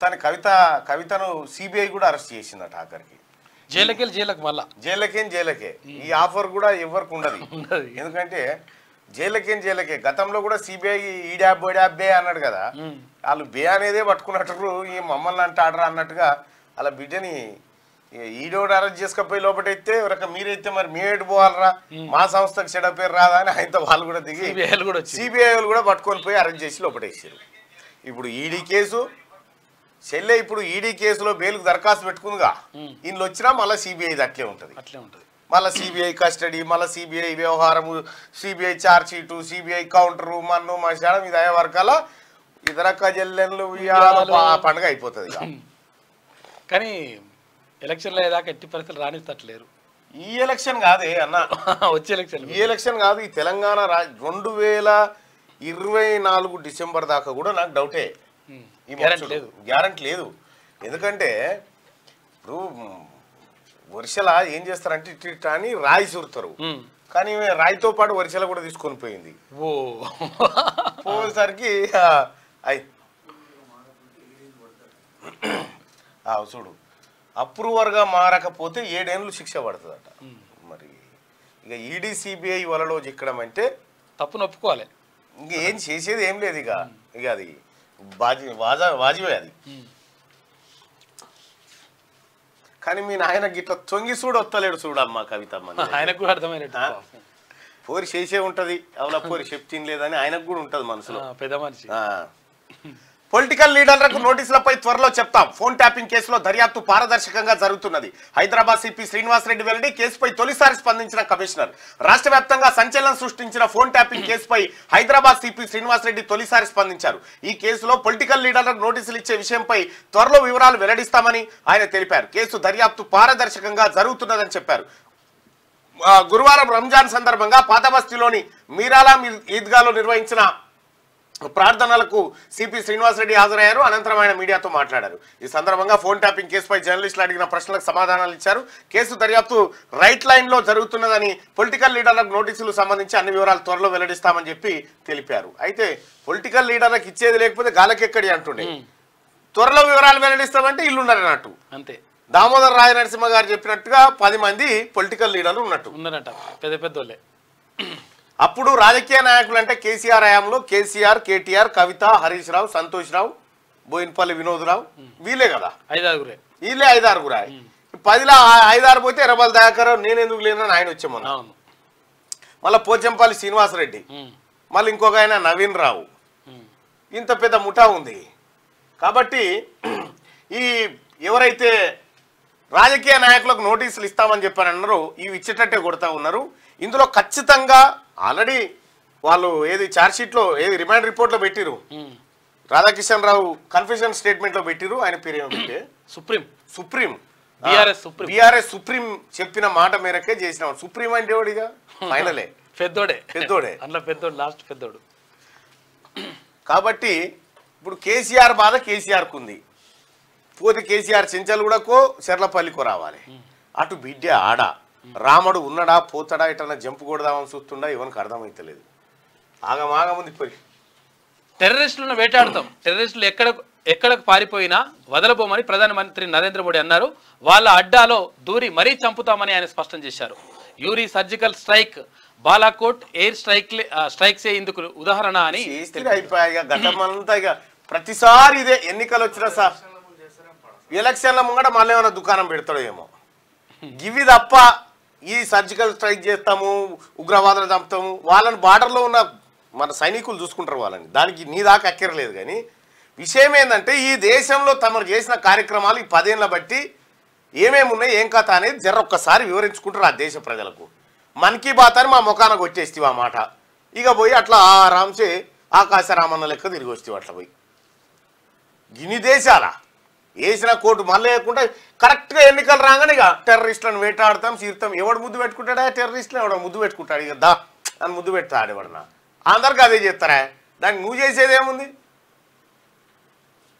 కానీ కవితను సిబిఐ కూడా అరెస్ట్ చేసిందట ఆఖరికి. జైలుకి మళ్ళా జైలకే ఈ ఆఫర్ కూడా ఎవరికి ఉండదు. ఎందుకంటే జైలకే గతంలో కూడా సిబిఐ ఈడాబ్బే అన్నాడు కదా, వాళ్ళు బే అనేదే పట్టుకున్నట్టు ఈ మమ్మల్ని అంటాడరా అన్నట్టుగా అలా బిడ్డని ఈడోడు అరెస్ట్ చేసుకపోయి లోపటైతే ఎవరక మీరైతే మరి మేమేటు పోవాలరా, మా సంస్థకు చెడ పేరు రాదా అని ఆయనతో వాళ్ళు కూడా దిగి సిబిఐ వాళ్ళు కూడా పట్టుకొని పోయి అరెస్ట్ చేసి లోపటేసారు. ఇప్పుడు ఈడీ కేసు చెల్లె, ఇప్పుడు ఈడీ కేసులో బెయిల్కు దరఖాస్తు పెట్టుకుందిగా, ఇందులో వచ్చినా మళ్ళీ సిబిఐది అట్లే ఉంటుంది. మళ్ళీ సిబిఐ కస్టడీ, మళ్ళీ సిబిఐ వ్యవహారము, CBI charge sheet, CBI counter, మన్ను మశాడం, ఇది అయ్యే వరకాల ఇతరక్క జల్లెన్లు పండుగ అయిపోతుంది. కానీ ఎలక్షన్లో ఏదాకా ఎట్టి పరిస్థితులు రాణిస్తట్లేరు. ఈ ఎలక్షన్ కాదే అన్న, వచ్చే ఎలక్షన్ ఈ ఎలక్షన్ కాదు, ఈ తెలంగాణ 2024 డిసెంబర్ దాకా కూడా నాకు డౌటే, గ్యారంటీ లేదు. ఎందుకంటే ఇప్పుడు వరిసెల ఏం చేస్తారంటే ఇట్లా అని రాయి చూరుతారు, కానీ రాయితో పాటు వరిసెల కూడా తీసుకొని పోయింది. పోయేసరికి చూడు అప్రూవర్గా మారకపోతే 7 ఏళ్ళు శిక్ష పడుతుందట. మరి ఇక ఈడీ సిబిఐ వలలో చిక్కడం అంటే తప్పును ఒప్పుకోవాలి, ఇంకేం చేసేది ఏం లేదు. ఇక అది వాజివే అది. కానీ మీ నాయన గిట్ల తొంగి చూడు వస్తలేడు చూడమ్మా కవితమ్మ, ఆయనకు కూడా అర్థమైనట్టు పోరి చేసే ఉంటది, అవలా పోరి చెప్తిన్ లేదని ఆయనకు కూడా ఉంటది మనసులో, పెద్ద మనిషి. పొలిటికల్ లీడర్లకు నోటీసులపై త్వరలో చెప్తాం. ఫోన్ ట్యాపింగ్ కేసులో దర్యాప్తు పారదర్శకంగా జరుగుతున్నది. హైదరాబాద్ సిపి శ్రీనివాసరెడ్డి వెల్లడి. కేసుపై తొలిసారి స్పందించిన కమిషనర్. రాష్ట్ర వ్యాప్తంగా సంచలనం సృష్టించిన ఫోన్ ట్యాపింగ్ కేసుపై హైదరాబాద్ సిపి శ్రీనివాసరెడ్డి తొలిసారి స్పందించారు. ఈ కేసులో పొలిటికల్ లీడర్లకు నోటీసులు ఇచ్చే విషయంపై త్వరలో వివరాలు వెల్లడిస్తామని ఆయన తెలిపారు. కేసు దర్యాప్తు పారదర్శకంగా జరుగుతున్నదని చెప్పారు. గురువారం రంజాన్ సందర్భంగా పాతబస్తీలోని మీరాలా ఈద్గాలో నిర్వహించిన ప్రార్థనలకు సిపి శ్రీనివాసరెడ్డి హాజరయ్యారు. అనంతరం ఆయన మీడియాతో మాట్లాడారు. ఈ సందర్భంగా ఫోన్ ట్యాపింగ్ కేసుపై జర్నలిస్టులు అడిగిన ప్రశ్నలకు సమాధానాలు ఇచ్చారు. కేసు దర్యాప్తు రైట్ లైన్ లో జరుగుతున్నదని, పొలిటికల్ లీడర్లకు నోటీసులు సంబంధించి అన్ని వివరాలు త్వరలో వెల్లడిస్తామని చెప్పి తెలిపారు. అయితే పొలిటికల్ లీడర్లకు ఇచ్చేది లేకపోతే గాలకెక్కడి అంటుండే, త్వరలో వివరాలు వెల్లడిస్తామంటే ఇల్లున్నారన్నట్టు. అంతే. దామోదర్ రాయ నరసింహ గారు చెప్పినట్టుగా 10 మంది పొలిటికల్ లీడర్లు ఉన్నారట, పెద్దోళ్ళే. అప్పుడు రాజకీయ నాయకులు అంటే కేసీఆర్ హయాంలో కేసీఆర్, కేటీఆర్, కవిత, హరీష్ రావు, సంతోష్ రావు, బోయినపల్లి వినోద్ రావు, వీళ్ళే కదా, వీళ్ళే 5-6. 10లో 5-6 పోతే ఎర్రబల్ దయాకర్ నేను ఎందుకు లేనని ఆయన వచ్చామన్నా. మళ్ళీ పోచంపల్లి శ్రీనివాసరెడ్డి, మళ్ళీ ఇంకొక ఆయన నవీన్ రావు, ఇంత పెద్ద ముఠా ఉంది. కాబట్టి ఈ ఎవరైతే రాజకీయ నాయకులకు నోటీసులు ఇస్తామని చెప్పారన్నారో ఇవి ఇచ్చేటట్టే కొడతా ఉన్నారు. ఇందులో ఖచ్చితంగా ఆల్రెడీ వాళ్ళు ఏది ఛార్జ్ షీట్ లో ఏది రిమాండ్ రిపోర్ట్ లో పెట్టిరు, రాధాకిషన్ రావు కన్ఫెషన్ స్టేట్మెంట్ లో పెట్టిరు. ఆయన పేరు ఏమంటే బీఆర్ఎస్ సుప్రీం చెప్పిన మాట మేరకే చేసిన. సుప్రీం అంటే ఎవడిగా ఫైనలే పెద్దోడే అందులో పెద్దోడు, లాస్ట్ పెద్దోడు. కాబట్టి ఇప్పుడు కేసీఆర్ బాధ కేసీఆర్కు ఉంది. పోతే కేసీఆర్ చెంచల్గూడకో చెర్లపల్లికో రావాలి. అటు బిడ్డ ఆడ రాముడు ఉన్నాడా పోతాడా ఇట్లా జంపు కొడదామని చూస్తుండా ఎవరికి అర్థమైతలేదు. ఆగమాగముంది పోయి టెర్రరిస్టులను వేటాడతాం, టెర్రరిస్టులు ఎక్కడకు పారిపోయినా వదలబోమని ప్రధానమంత్రి నరేంద్ర మోడీ అన్నారు. వాళ్ళ అడ్డాలో దూరి మరీ చంపుతామని ఆయన స్పష్టం చేశారు. Uri surgical strike, Balakot air స్ట్రైక్సే ఇందుకు ఉదాహరణ అని అయిపోయాయి. గతమంతా ఇక ప్రతిసారి ఇదే ఎన్నికలు వచ్చినా సార్ ఎలక్షన్ల ముంగట మళ్ళీ ఏమైనా దుకాణం పెడతాడో ఏమో. ఇవి తప్ప ఈ సర్జికల్ స్ట్రైక్ చేస్తాము, ఉగ్రవాదులు చంపుతాము, వాళ్ళని బార్డర్లో ఉన్న మన సైనికులు చూసుకుంటారు వాళ్ళని, దానికి నీ దాకా అక్కర్లేదు. కానీ విషయం ఏంటంటే ఈ దేశంలో తమరు చేసిన కార్యక్రమాలు ఈ 10 ఏళ్ళ బట్టి ఏమేమి ఉన్నాయి ఏం కథ అనేది ఒక్కసారి వివరించుకుంటారు ఆ దేశ ప్రజలకు. మన్ కీ బాత్ అని మా ముఖాన కొట్టేస్తావు ఆ మాట, ఇక పోయి అట్లా ఆరాంసే ఆకాశరామన్న లెక్క తిరిగి వస్తావు. అట్లా పోయి గిని దేశాల వేసిన కోర్టు మళ్ళీ లేకుండా కరెక్ట్గా ఎన్నికలు రాగానే ఇక టెర్రరిస్టులను వేటాడతాం చీరుతాం. ఎవడు ముద్దు పెట్టుకుంటాడా టెర్రరిస్టులు, ఎవడ ముద్దు పెట్టుకుంటాడు ఇక దా అని ముద్దు పెడతాడు ఎవడన్నా. అందరికి అదే చేస్తారా, దానికి నువ్వు చేసేది ఏముంది?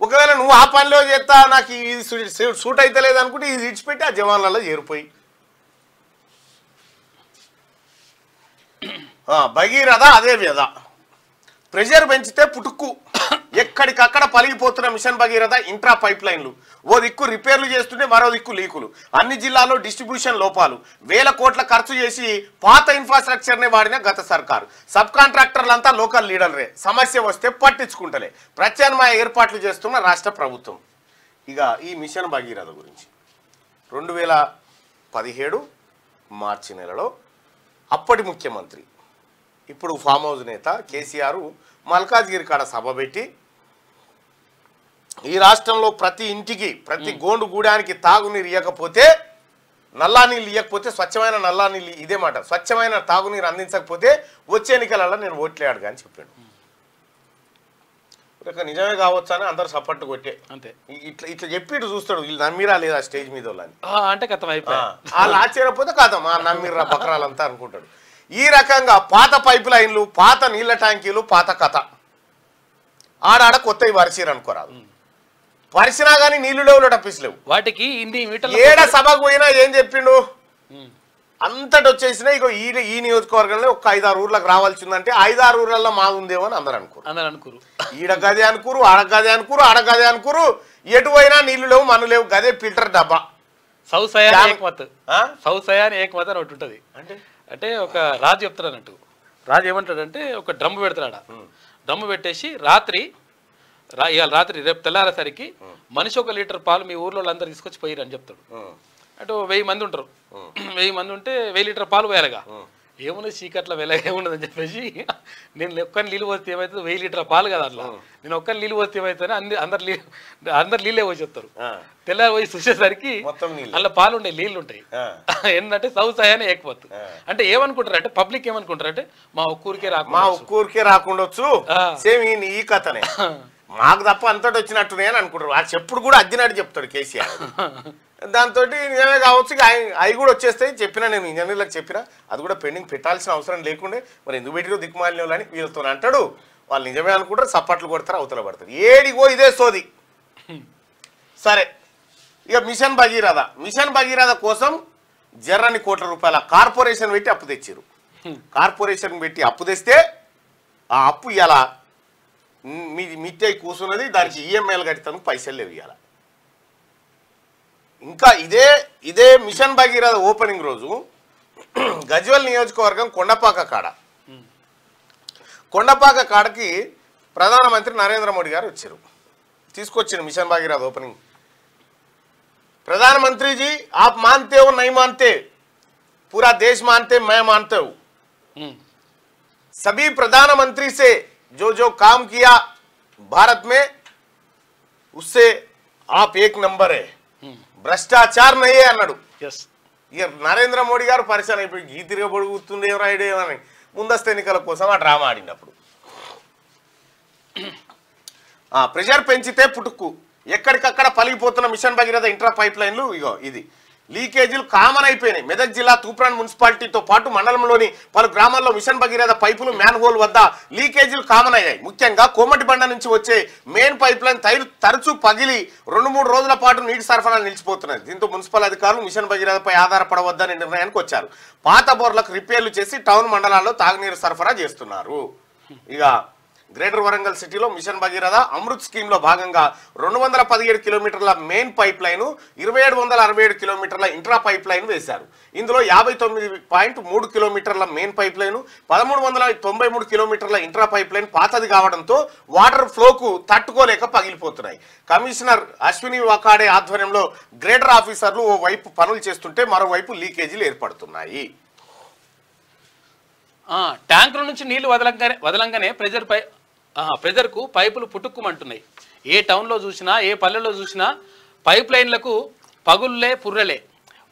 ఒకవేళ నువ్వు ఆ పనిలో చేస్తా నాకు ఇది సూట్ అయితే లేదనుకుంటే ఇది విడిచిపెట్టి ఆ జవాన్లలో చేరిపోయి భగీరథ అదే వ్యధ. ప్రెషర్ పెంచితే పుటుక్కు ఎక్కడికక్కడ పలిగిపోతున్న మిషన్ భగీరథ ఇంట్రా పైప్ లైన్లు. ఓ దిక్కు రిపేర్లు చేస్తుంటే మరో దిక్కు లీకులు. అన్ని జిల్లాల్లో డిస్ట్రిబ్యూషన్ లోపాలు. వేల కోట్ల ఖర్చు చేసి పాత ఇన్ఫ్రాస్ట్రక్చర్నే వాడిన గత సర్కారు. సబ్ కాంట్రాక్టర్లంతా లోకల్ లీడర్లే. సమస్య వస్తే పట్టించుకుంటలే. ప్రత్యామ్నాయ ఏర్పాట్లు చేస్తున్న రాష్ట్ర ప్రభుత్వం. ఇక ఈ మిషన్ భగీరథ గురించి 2017 మార్చి నెలలో అప్పటి ముఖ్యమంత్రి ఇప్పుడు ఫామ్ హౌస్ నేత కేసీఆర్ మల్కాజ్గిరి కాడ సభ పెట్టి ఈ రాష్ట్రంలో ప్రతి ఇంటికి ప్రతి గోండు గూడానికి తాగునీరు ఇవ్వకపోతే నల్లా నీళ్ళు ఇవ్వకపోతే స్వచ్ఛమైన నల్లా నీళ్ళు ఇదే మాట స్వచ్ఛమైన తాగునీరు అందించకపోతే వచ్చే ఎన్నికలలో నేను ఓట్లేడు అని చెప్పాడు. ఇక నిజమే కావచ్చు అని అందరు సపోర్ట్ కొట్టే అంతే. ఇట్లా ఇట్లా చెప్పి చూస్తాడు వీళ్ళు నమ్మిరా లేదా స్టేజ్ మీద వాళ్ళని అంటే కథం అయిపోయి వాళ్ళు ఆశ్చర్యపోతే కథం నమ్మిర్రా బకరాలంతా అనుకుంటాడు. ఈ రకంగా పాత పైప్ లైన్లు పాత నీళ్ల ట్యాంకీలు పాత కథ ఆడాడ కొత్తవి వరిసిరు అనుకోరాదు. వరిసినా కానీ నీళ్లు లేవు టప్పిస్ లేవు వాటికి ఏడ సభకు పోయినా ఏం చెప్పిండు అంతటి వచ్చేసినా ఇక ఈ నియోజకవర్గంలో ఒక 5-6 ఊర్లకు రావాల్సిందంటే 5-6 ఊర్లలో మాది ఉందేమో అని అందరు అనుకోరు. ఈడ గదే అనుకోరు ఆడ గదే అనుకోరు ఎటు పోయినా నీళ్లు లేవు మన్ను లేవు గదే ఫిల్టర్ డబ్బా. సౌసయాని ఏకమత అని ఒకటి ఉంటుంది. అంటే ఒక రాజు చెప్తాడు అన్నట్టు. రాజు ఏమంటాడంటే ఒక డ్రమ్ము పెడతాడు. డ్రమ్ము పెట్టేసి ఇవాళ రాత్రి రేపు తెల్లారేసరికి మనిషి 1 లీటర్ పాలు మీ ఊర్లో అందరూ తీసుకొచ్చి పోయిరు అని చెప్తాడు. అంటే 1000 మంది ఉంటారు. 1000 మంది ఉంటే 1000 లీటర్ పాలు వేయాలిగా. ఏమున్నది చీకట్ల వేల ఏమున్నదని చెప్పేసి నేను ఒక్కరిని నీళ్ళు పోస్తే ఏమవుతుంది 1000 లీటర్ పాలు కదా అట్లా నేను ఒక్కరిని నీళ్ళు పోస్తే ఏమవుతుంది అందరు నీళ్ళే పోసి చెప్తారు. తెల్లారి పోయి చూసేసరికి అలా పాలు ఉంటాయి నీళ్ళు ఉంటాయి. ఏంటంటే సౌసాయాన్ని ఏకపోతుంది. అంటే ఏమనుకుంటారు అంటే పబ్లిక్ ఏమనుకుంటారు అంటే మా ఒక్కూరికే రాకుండొచ్చు సేమ్ ఈ కథనే మాకు తప్ప అంతటి వచ్చినట్టునే అని అనుకుంటారు. ఆ చెప్పుడు కూడా అద్దినట్టు చెప్తాడు కేసీఆర్. దాంతో నిజమే కావచ్చు అవి కూడా వచ్చేస్తాయి. చెప్పినా నేను ఇంజనీర్లకు చెప్పినా అది కూడా పెండింగ్ పెట్టాల్సిన అవసరం లేకుండే మరి ఎందుకు పెట్టిరో దిక్కుమాలిన అని వీళ్ళతో అంటాడు. వాళ్ళు నిజమే అనుకుంటారు సప్పట్లు కొడతారు అవతల పడతారు. ఏడిగో ఇదే సోది. సరే ఇక మిషన్ భగీరథ కోసం జర్రని కోట్ల రూపాయల కార్పొరేషన్ పెట్టి అప్పు తెచ్చారు. కార్పొరేషన్ పెట్టి అప్పు తెస్తే ఆ అప్పు ఇలా మిత్తే కూర్చున్నది దానికి ఈఎంఐలు కట్టడానికి పైసలు లేవు. ఇవాళ ఇంకా ఇదే మిషన్ భగీరథ ఓపెనింగ్ రోజు గజ్వెల్ నియోజకవర్గం కొండపాక కాడకి ప్రధానమంత్రి నరేంద్ర మోడీ గారు వచ్చారు. తీసుకొచ్చారు మిషన్ భగీరథ ఓపెనింగ్. प्रधानमंत्री जी आप मानते हो नहीं मानते पूरा देश मानते मैं मानता हूं सभी प्रधानमंत्री से जो काम किया भारत में उससे आप एक नंबर है भ्रष्टाचार नहीं है అన్నాడు. ఇక నరేంద్ర మోడీ గారు పరిచయం అయిపోయి గీతిరిగా పొడుగుతుండే రాయడేమని ముందస్తు ఎన్నికల కోసం ఆ డ్రామా ఆడినప్పుడు ప్రెషర్ పెంచితే పుట్టుకు ఎక్కడికక్కడ పలిగిపోతున్న మిషన్ భగీరథ ఇంట్రా పైప్ లైన్లు ఇగో ఇది లీకేజీలు కామన్ అయిపోయినాయి. మెదక్ జిల్లా తూప్రాన్ మున్సిపాలిటీతో పాటు మండలంలోని పలు గ్రామాల్లో మిషన్ భగీరథ పైపులు మ్యాన్ హోల్ వద్ద లీకేజీలు కామన్ అయ్యాయి. ముఖ్యంగా కోమటి బండ నుంచి వచ్చే మెయిన్ పైప్ లైన్ తరచూ పగిలి 2-3 రోజుల పాటు నీటి సరఫరా నిలిచిపోతున్నది. దీంతో మున్సిపల్ అధికారులు మిషన్ భగీరథపై ఆధారపడవద్దనే నిర్ణయానికి వచ్చారు. పాత బోర్లకు రిపేర్లు చేసి టౌన్ మండలాల్లో తాగునీరు సరఫరా చేస్తున్నారు. ఇక గ్రేటర్ వరంగల్ సిటీలో మిషన్ భగీరథ అమృత్ స్కీమ్ లో భాగంగా 217 కిలోమీటర్ల మెయిన్ పైప్ లైన్ 2767 కిలోమీటర్ల ఇంట్రా పైప్ లైన్ వేశారు. ఇందులో 59.3 కిలోమీటర్ల మెయిన్ పైప్ లైన్ 1393 కిలోమీటర్ల ఇంట్రా పైప్ లైన్ పాతది కావడంతో వాటర్ ఫ్లోకు తట్టుకోలేక పగిలిపోతున్నాయి. కమిషనర్ అశ్విని వకాడే ఆధ్వర్యంలో గ్రేటర్ ఆఫీసర్లు ఓ వైపు పనులు చేస్తుంటే మరోవైపు లీకేజీలు ఏర్పడుతున్నాయి. ట్యాంకుల నుంచి నీళ్లు వదలంగానే ప్రెజర్కు పైపులు పుట్టుక్కుమంటున్నాయి. ఏ టౌన్లో చూసినా ఏ పల్లెల్లో చూసినా పైప్ లైన్లకు పగుళ్ళే పుర్రెలే.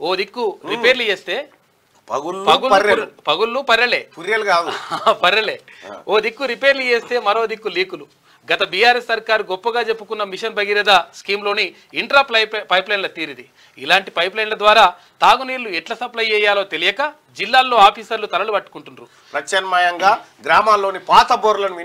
ఓ దిక్కు రిపేర్లు చేస్తే పగుళ్ళు పర్రెలే. ఓ దిక్కు రిపేర్లు చేస్తే మరో దిక్కు లీకులు. గత బీఆర్ఎస్ సర్కారు గొప్పగా చెప్పుకున్న మిషన్ భగీరథ స్కీమ్లోని ఇంట్రా పైప్ లైన్ల తీరిది. ఇలాంటి పైప్ లైన్ల ద్వారా తాగునీళ్లు ఎట్లా సప్లై చేయాలో తెలియక జిల్లాల్లో ఆఫీసర్లు తలలు పట్టుకుంటున్నారు. ప్రత్యామ్నాయంగా గ్రామాల్లోని పాత బోర్లను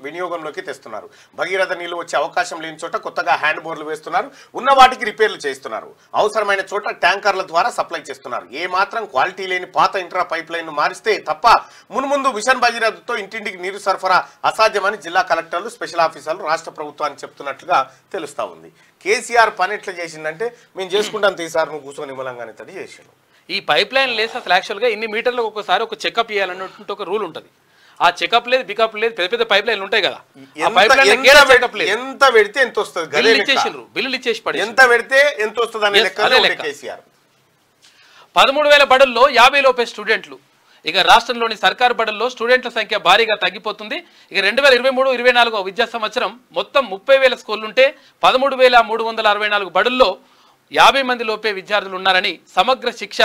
వినియోగంలోకి తెస్తున్నారు. భగీరథ నీళ్లు వచ్చే అవకాశం లేని చోట కొత్తగా హ్యాండ్ బోర్లు వేస్తున్నారు. ఉన్న వాటికి రిపేర్లు చేస్తున్నారు. అవసరమైన చోట ట్యాంకర్ల ద్వారా సప్లై చేస్తున్నారు. ఏ మాత్రం క్వాలిటీ లేని పాత ఇంట్రా పైప్ లైన్ మారిస్తే తప్ప మున్ముందు మిషన్ భగీరథతో ఇంటింటికి నీరు సరఫరా అసాధ్యమని జిల్లా కలెక్టర్లు, స్పెషల్ ఆఫీసర్లు రాష్ట్ర ప్రభుత్వానికి చెప్తున్నట్లుగా తెలుస్తా ఉంది. కేసీఆర్ పని ఎట్లా చేసిందంటే మేము చేసుకుంటాం తీసారు, నువ్వు కూర్చొని నిమ్మలంగానే తడి చేసాడు. ఈ పైప్ లైన్ లేసి అసలు యాక్చువల్గా ఇన్ని మీటర్లకు ఒకసారి ఒక చెకప్ చేయాలన్నట్టు ఒక రూల్ ఉంటుంది. ఆ చెకప్ లేదు, బికప్ లేదు, పెద్ద పెద్ద పైప్ లైన్లు ఉంటాయి కదా. ఎంత పెడితే ఎంత వస్తుంది, బిల్లులు ఇచ్చేసి పడి ఎంత పెడితే ఎంత వస్తుంది అనే కేసీఆర్. 13,000 బడుల్లో 50 లోపే స్టూడెంట్లు. ఇక రాష్ట్రంలోని సర్కారు బడుల్లో స్టూడెంట్ల సంఖ్య భారీగా తగ్గిపోతుంది. ఇక 2023-24 విద్యా సంవత్సరం మొత్తం 30,000 స్కూళ్లుంటే 13,364 బడుల్లో 50 మంది లోపే విద్యార్థులు ఉన్నారని సమగ్ర శిక్ష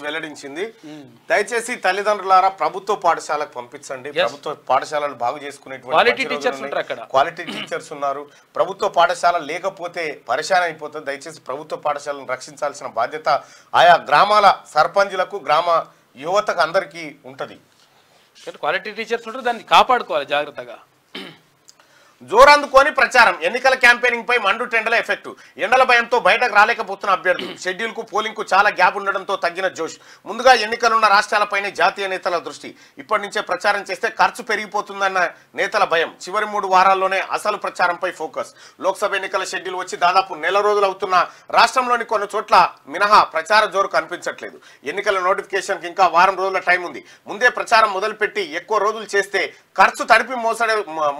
వెల్లడించింది. దయచేసి తల్లిదండ్రులారా ప్రభుత్వ పాఠశాలకు పంపించండి. ప్రభుత్వ పాఠశాలలు బాగు చేసుకునేటువంటి క్వాలిటీ టీచర్స్ ఉన్నారు. ప్రభుత్వ పాఠశాల లేకపోతే పరిశాన్ అయిపోతుంది. దయచేసి ప్రభుత్వ పాఠశాలను రక్షించాల్సిన బాధ్యత ఆయా గ్రామాల సర్పంచులకు, గ్రామ యువతకు అందరికీ ఉంటది. క్వాలిటీ టీచర్స్ ఉంటారు, దాన్ని కాపాడుకోవాలి జాగ్రత్తగా. జోరందుకొని ప్రచారం. ఎన్నికల క్యాంపెయినింగ్ పై మండు టెండల ఎఫెక్ట్. ఎండల భయంతో బయటకు రాలేకపోతున్న అభ్యర్థులు. షెడ్యూల్ కు పోలింగ్ కు చాలా గ్యాప్ ఉండడంతో తగ్గిన జోష్. ముందుగా ఎన్నికలున్న రాష్ట్రాలపైనే జాతీయ నేతల దృష్టి. ఇప్పటి నుంచే ప్రచారం చేస్తే ఖర్చు పెరిగిపోతుందన్న నేతల భయం. చివరి 3 వారాల్లోనే అసలు ప్రచారంపై ఫోకస్. లోక్సభ ఎన్నికల షెడ్యూల్ వచ్చి దాదాపు నెల రోజులు అవుతున్న రాష్ట్రంలోని కొన్ని చోట్ల మినహా ప్రచార జోరు కనిపించట్లేదు. ఎన్నికల నోటిఫికేషన్ కి ఇంకా వారం రోజుల టైం ఉంది. ముందే ప్రచారం మొదలుపెట్టి ఎక్కువ రోజులు చేస్తే ఖర్చు తడిపి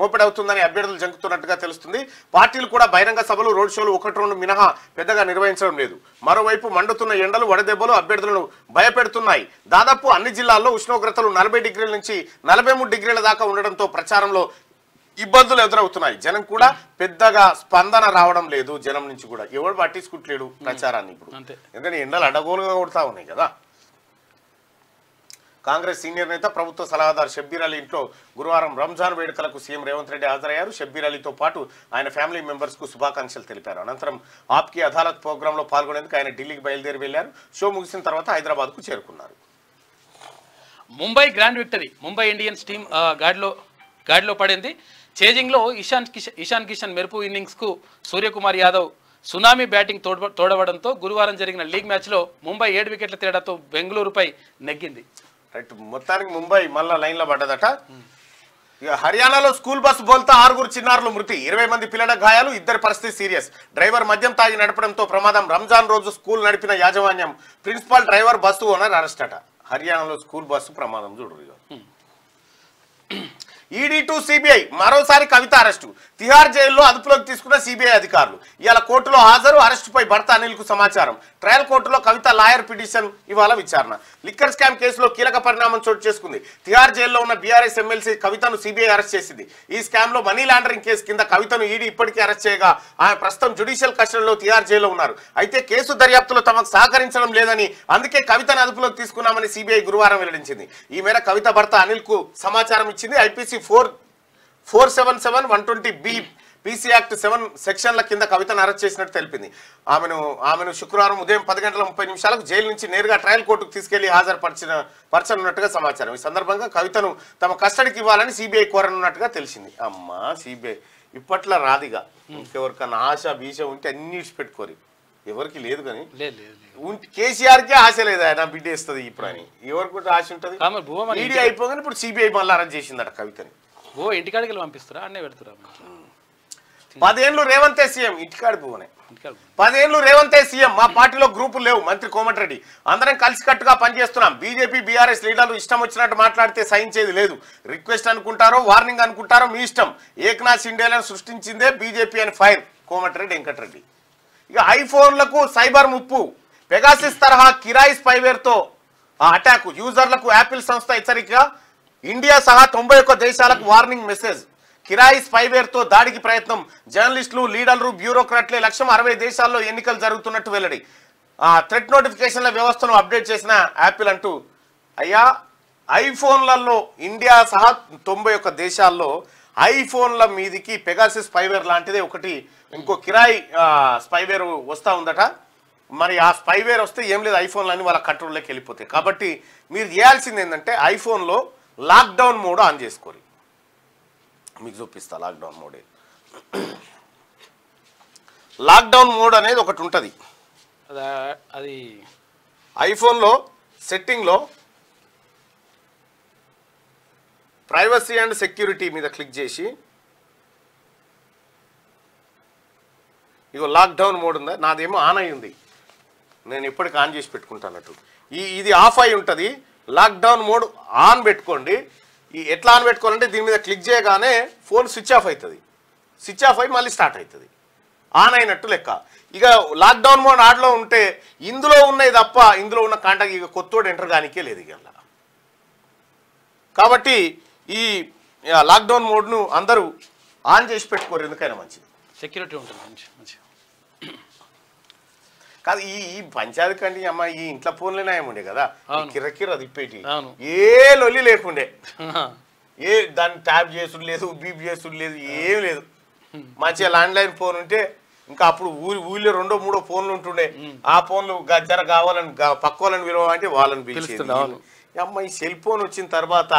మోపెడవుతుందని అభ్యర్థులు జంకుతున్నట్టుగా తెలుస్తుంది. పార్టీలు కూడా బహిరంగ సభలు, రోడ్ షోలు 1-2 మినహా పెద్దగా నిర్వహించడం లేదు. మరోవైపు మండుతున్న ఎండలు, వడదెబ్బలు అభ్యర్థులను భయపెడుతున్నాయి. దాదాపు అన్ని జిల్లాల్లో ఉష్ణోగ్రతలు 40 డిగ్రీల నుంచి 43 డిగ్రీల దాకా ఉండడంతో ప్రచారంలో ఇబ్బందులు ఎదురవుతున్నాయి. జనం కూడా పెద్దగా స్పందన రావడం లేదు. జనం నుంచి కూడా ఎవరు పట్టించుకుంటలేడు ప్రచారాన్ని ఇప్పుడు. ఎందుకంటే ఎండలు అడ్డగోలుగా కొడతా ఉన్నాయి కదా. కాంగ్రెస్ సీనియర్ నేత, ప్రభుత్వ సలహాదారు షబ్బీర్ అలీ ఇంట్లో గురువారం రంజాన్ వేడుకలకు సీఎం రేవంత్ రెడ్డి హాజరయ్యారు. షబ్బీర్ అలీతో పాటు ఆయన ఫ్యామిలీ మెంబర్స్ కు శుభాకాంక్షలు తెలిపారు. అనంతరం ఆప్కి అదాలత్ ప్రోగ్రాంలో పాల్గొనేందుకు ఆయన ఢిల్లీకి బయలుదేరి వెళ్లారు. షో ముగిసిన తర్వాత హైదరాబాద్ కు చేరుకున్నారు. Mumbai grand victory. Mumbai Indians team గాడిలో పడింది. చేజింగ్ లో ఇషాన్ కిషన్ మెరుపు ఇన్నింగ్స్ కు సూర్యకుమార్ యాదవ్ సునామీ బ్యాటింగ్ తోడవడంతో గురువారం జరిగిన లీగ్ మ్యాచ్ లో ముంబై 7 వికెట్ల తేడాతో బెంగళూరుపై నెగ్గింది. మొత్తానికి ముంబై మళ్ళా లైన్ లో పడ్డదట. ఇక హర్యానాలో స్కూల్ బస్సు బోల్తా 6 చిన్నారులు మృతి, 20 మంది పిల్లల గాయాలు, ఇద్దరి పరిస్థితి సీరియస్. డ్రైవర్ మద్యం తాగి నడపడంతో ప్రమాదం. రంజాన్ రోజు స్కూల్ నడిపిన యాజమాన్యం, principal, driver, bus owner arrest అట. హర్యానాలో స్కూల్ బస్సు ప్రమాదం చూడు. ఈడీ టు సిబిఐ మరోసారి కవిత అరెస్టు. తిహార్ జైల్లో అదుపులోకి తీసుకున్న సిబిఐ అధికారులు. ఇవాళ కోర్టులో హాజరు. అరెస్టుపై భర్త అనిల్ కు సమాచారం. ట్రయల్ కోర్టులో కవిత లాయర్ పిటిషన్ ఇవాళ విచారణ. లిక్కర్ స్కామ్ కేసులో కీలక పరిణామం చోటు చేసుకుంది. తిహార్ జైల్లో ఉన్న బీఆర్ఎస్ ఎమ్మెల్సీ కవితను సిబిఐ అరెస్ట్ చేసింది. ఈ స్కామ్ లో మనీ లాండరింగ్ కేసు కింద కవితను ఈడీ ఇప్పటికే అరెస్ట్ చేయగా ఆమె ప్రస్తుతం జ్యుడిషియల్ కస్టడీలో తిహార్ జైల్లో ఉన్నారు. అయితే కేసు దర్యాప్తులో తమకు సహకరించడం లేదని, అందుకే కవితను అదుపులోకి తీసుకున్నామని సిబిఐ గురువారం వెల్లడించింది. ఈ మేర కవిత భర్త అనిల్ కు సమాచారం ఇచ్చింది. ఐపీసీ 477, 120B పీసీ యాక్ట్ 7 సెక్షన్ల కింద కవితను అరెస్ట్ చేసినట్టు తెలిపింది. ఆమెను శుక్రవారం ఉదయం 10:30 జైలు నుంచి నేరుగా ట్రయల్ కోర్టుకు తీసుకెళ్లి పరచనున్నట్టుగా సమాచారం. ఈ సందర్భంగా కవితను తమ కస్టడీకి ఇవ్వాలని సిబిఐ కోరనున్నట్టుగా తెలిసింది. అమ్మా సిబిఐ ఇప్పట్లో రాదిగా. ఇంకెవరికన్నా ఆశ బీష ఉంటే అన్ని పెట్టుకోరు. ఎవరికి లేదు కానీ కేసీఆర్ కే ఆశ లేదా నా బిడ్డ వేస్తుంది ఇప్పుడు అని. ఎవరికి ఆశ ఉంటుంది. ఈడీ అయిపోగానే ఇప్పుడు సిబిఐ మళ్ళీ అరెస్ట్ చేసిందట కవితని. ఇంటికాడికి వెళ్ళి పంపిస్తారా, అన్నే పెడతారా? 10 ఏళ్ళు రేవంతే సీఎం. ఇంటికాడి పోవనే 10 ఏళ్ళు రేవంతే సీఎం. మా పార్టీలో గ్రూపులు లేవు. మంత్రి కోమటిరెడ్డి. అందరం కలిసికట్టుగా పనిచేస్తున్నాం. బీజేపీ, బీఆర్ఎస్ లీడర్లు ఇష్టం వచ్చినట్టు మాట్లాడితే సహించేది లేదు. రిక్వెస్ట్ అనుకుంటారో, వార్నింగ్ అనుకుంటారో మీ ఇష్టం. ఏక్నాథ్ షిండేలను సృష్టించిందే బీజేపీ అని ఫైర్ కోమటిరెడ్డి వెంకటరెడ్డి. ఇక ఐఫోన్లకు సైబర్ ముప్పు. పెగాసిస్ తరహా కిరాయి స్పైవేర్తో అటాక్. యూజర్లకు యాపిల్ సంస్థ హెచ్చరిక. ఇండియా సహా 91 దేశాలకు వార్నింగ్ మెసేజ్. కిరాయి స్పైవేర్తో దాడికి ప్రయత్నం. జర్నలిస్టులు, లీడర్లు, బ్యూరోక్రాట్లే లక్ష్యం. 60 దేశాల్లో ఎన్నికలు జరుగుతున్నట్టు వెల్లడి. థ్రెట్ నోటిఫికేషన్ల వ్యవస్థను అప్డేట్ చేసిన యాపిల్ అంటూ. అయ్యా ఐఫోన్లలో ఇండియా సహా 91 దేశాల్లో ఐఫోన్ల మీదికి పెగాసిస్ స్పైవేర్ లాంటిదే ఒకటి ఇంకో కిరాయి స్పైవేర్ వస్తూ ఉందట. మరి ఆ స్పైవేర్ వస్తే ఏం లేదు, ఐఫోన్లు అన్ని వాళ్ళ కంట్రోల్లోకి వెళ్ళిపోతాయి. కాబట్టి మీరు చేయాల్సింది ఏంటంటే ఐఫోన్లో లాక్డౌన్ మోడ్ ఆన్ చేసుకోరు. మీకు చూపిస్తా లాక్డౌన్ మోడ్. లాక్డౌన్ మోడ్ అనేది ఒకటి ఉంటుంది అది ఐఫోన్లో సెట్టింగ్లో ప్రైవసీ అండ్ సెక్యూరిటీ మీద క్లిక్ చేసి ఇగో లాక్డౌన్ మోడ్ ఉందా, నాదేమో ఆన్ అయి ఉంది, నేను ఇప్పటికి ఆన్ చేసి పెట్టుకుంటానట్టు. ఇది ఆఫ్ అయి ఉంటుంది. లాక్డౌన్ మోడ్ ఆన్ పెట్టుకోండి. ఎట్లా ఆన్ పెట్టుకోవాలంటే దీని మీద క్లిక్ చేయగానే ఫోన్ స్విచ్ ఆఫ్ అవుతుంది. స్విచ్ ఆఫ్ అయ్యి మళ్ళీ స్టార్ట్ అవుతుంది, ఆన్ అయినట్టు లెక్క. ఇక లాక్డౌన్ మోడ్ ఆన్లో ఉంటే ఇందులో ఉన్నాయి తప్ప ఇందులో ఉన్న కాంటాక్ట్ ఇక కొత్తోడు ఎంటర్ కానికే లేదు ఇక. కాబట్టి ఈ లాక్డౌన్ మోడ్ను అందరూ ఆన్ చేసి పెట్టుకోరు, ఎందుకైనా మంచిది, సెక్యూరిటీ ఉంటుంది మంచిగా. కాదు ఈ పంచాయతీ కంటే అమ్మ ఈ ఇంట్లో ఫోన్లేనా ఏముండే కదా, కిర్రకిర్ర తిప్పేటి, ఏ లొల్లి లేకుండే, ఏ దాన్ని ట్యాప్ చేసుడు లేదు, బీప్ చేసుడు లేదు, ఏం లేదు. మంచిగా ల్యాండ్లైన్ ఫోన్ ఉంటే ఇంకా అప్పుడు ఊళ్ళో 2-3 ఫోన్లు ఉంటుండే. ఆ ఫోన్లు జర కావాలని పక్క వాళ్ళని విలువంటే వాళ్ళని పిలిచేది. అమ్మ ఈ సెల్ ఫోన్ వచ్చిన తర్వాత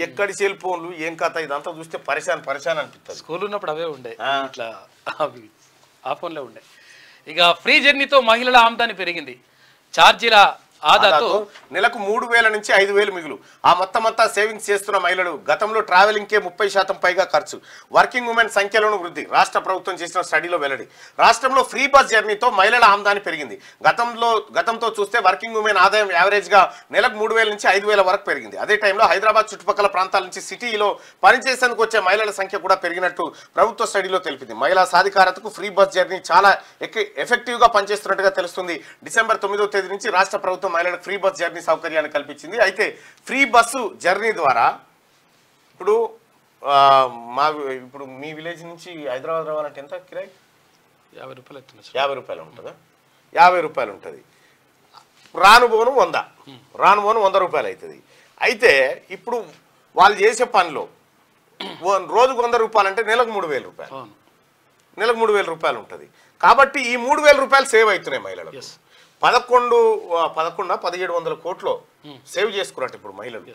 ఎక్కడి సెల్ ఫోన్లు ఏం కథ ఇదంతా చూస్తే పరిశాన్ అనిపిస్తుంది. స్కూల్ ఉన్నప్పుడు అవే ఉండే, ఇట్లా ఆ ఫోన్లే ఉండే. ఇక ఫ్రీ జర్నీతో మహిళల ఆమ్దాని పెరిగింది. ఛార్జీల ఆదాతో నెలకు 3,000 నుంచి 5,000 మిగులు. ఆ మొత్తమంతా సేవింగ్స్ చేస్తున్న మహిళలు. గతంలో ట్రావెలింగ్కే 30% పైగా ఖర్చు. వర్కింగ్ ఉమెన్ సంఖ్యలోనూ వృద్ధి. రాష్ట్ర ప్రభుత్వం చేసిన స్టడీలో వెల్లడి. రాష్ట్రంలో ఫ్రీ బస్ జర్నీతో మహిళల ఆమ్దాని పెరిగింది. గతంతో చూస్తే వర్కింగ్ ఉమెన్ ఆదాయం యావరేజ్గా నెలకు 3,000 నుంచి 5,000 వరకు పెరిగింది. అదే టైంలో హైదరాబాద్ చుట్టుపక్కల ప్రాంతాల నుంచి సిటీలో పనిచేసేందుకు వచ్చే మహిళల సంఖ్య కూడా పెరిగినట్టు ప్రభుత్వ స్టడీలో తెలిపింది. మహిళా సాధికారతకు ఫ్రీ బస్ జర్నీ చాలా ఎఫెక్టివ్గా పనిచేస్తున్నట్టుగా తెలుస్తుంది. డిసెంబర్ 9వ తేదీ నుంచి రాష్ట్ర ప్రభుత్వం మహిళలకు ఫ్రీ బస్ జర్నీ సౌకర్యాన్ని కల్పించింది. అయితే ఫ్రీ బస్సు జర్నీ ద్వారా ఇప్పుడు మీ విలేజ్ నుంచి హైదరాబాద్ రావాలంటే ఎంత కిరాయి? 50 రూపాయలు అవుతుంది. 50 రూపాయలు ఉంటుందా? 50 రూపాయలు ఉంటుంది. రానుబోను 100, రానుబోను 100 రూపాయలు అవుతుంది. అయితే ఇప్పుడు వాళ్ళు చేసే పనిలో రోజుకు 100 రూపాయలు అంటే నెలకు 3,000 రూపాయలు, నెలకు 3,000 రూపాయలు ఉంటుంది. కాబట్టి ఈ 3,000 రూపాయలు సేవ్ అవుతున్నాయి మహిళలకు. 1700 కోట్లు సేవ్ చేసుకున్నట్టు ఇప్పుడు మహిళలు.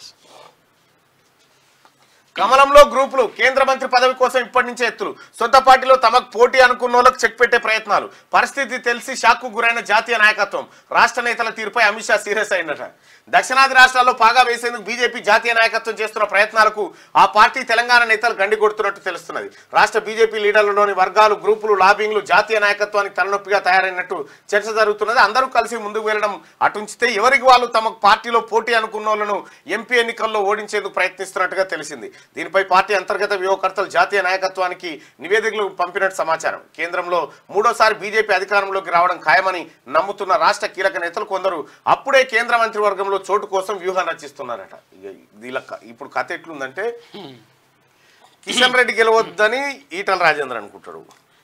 కమలంలో గ్రూపులు. కేంద్ర మంత్రి పదవి కోసం ఇప్పటి నుంచే ఎత్తులు. సొంత పార్టీలో తమకు పోటీ అనుకున్న వాళ్ళకు చెక్ పెట్టే ప్రయత్నాలు. పరిస్థితి తెలిసి షాక్కు గురైన జాతీయ నాయకత్వం. రాష్ట్ర నేతల తీరుపై అమిత్ షా సీరియస్ అయినట. దక్షిణాది రాష్ట్రాల్లో పాగా వేసేందుకు బీజేపీ జాతీయ నాయకత్వం చేస్తున్న ప్రయత్నాలకు ఆ పార్టీ తెలంగాణ నేతలు గండి కొడుతున్నట్టు తెలుస్తున్నది. రాష్ట్ర బీజేపీ లీడర్లలోని వర్గాలు, గ్రూపులు, లాబింగ్లు జాతీయ నాయకత్వానికి తలనొప్పిగా తయారైనట్టు చర్చ జరుగుతున్నది. అందరూ కలిసి ముందుకు వెళ్లడం అటుంచితే ఎవరికి వాళ్ళు తమ పార్టీలో పోటీ అనుకున్న వాళ్ళను ఎంపీ ఎన్నికల్లో ఓడించేందుకు ప్రయత్నిస్తున్నట్టుగా తెలిసింది. దీనిపై పార్టీ అంతర్గత వ్యూహకర్తలు జాతీయ నాయకత్వానికి నివేదికలు పంపినట్టు సమాచారం. కేంద్రంలో 3వ బీజేపీ అధికారంలోకి రావడం ఖాయమని నమ్ముతున్న రాష్ట్ర కీలక నేతలు కొందరు అప్పుడే కేంద్ర మంత్రివర్గంలో చోటు కోసం వ్యూహం రచిస్తున్నారట. ఇప్పుడు కథ ఎట్లుందంటే కిషన్ రెడ్డి గెలవద్దని ఈటల రాజేంద్ర అనుకుంటాడు,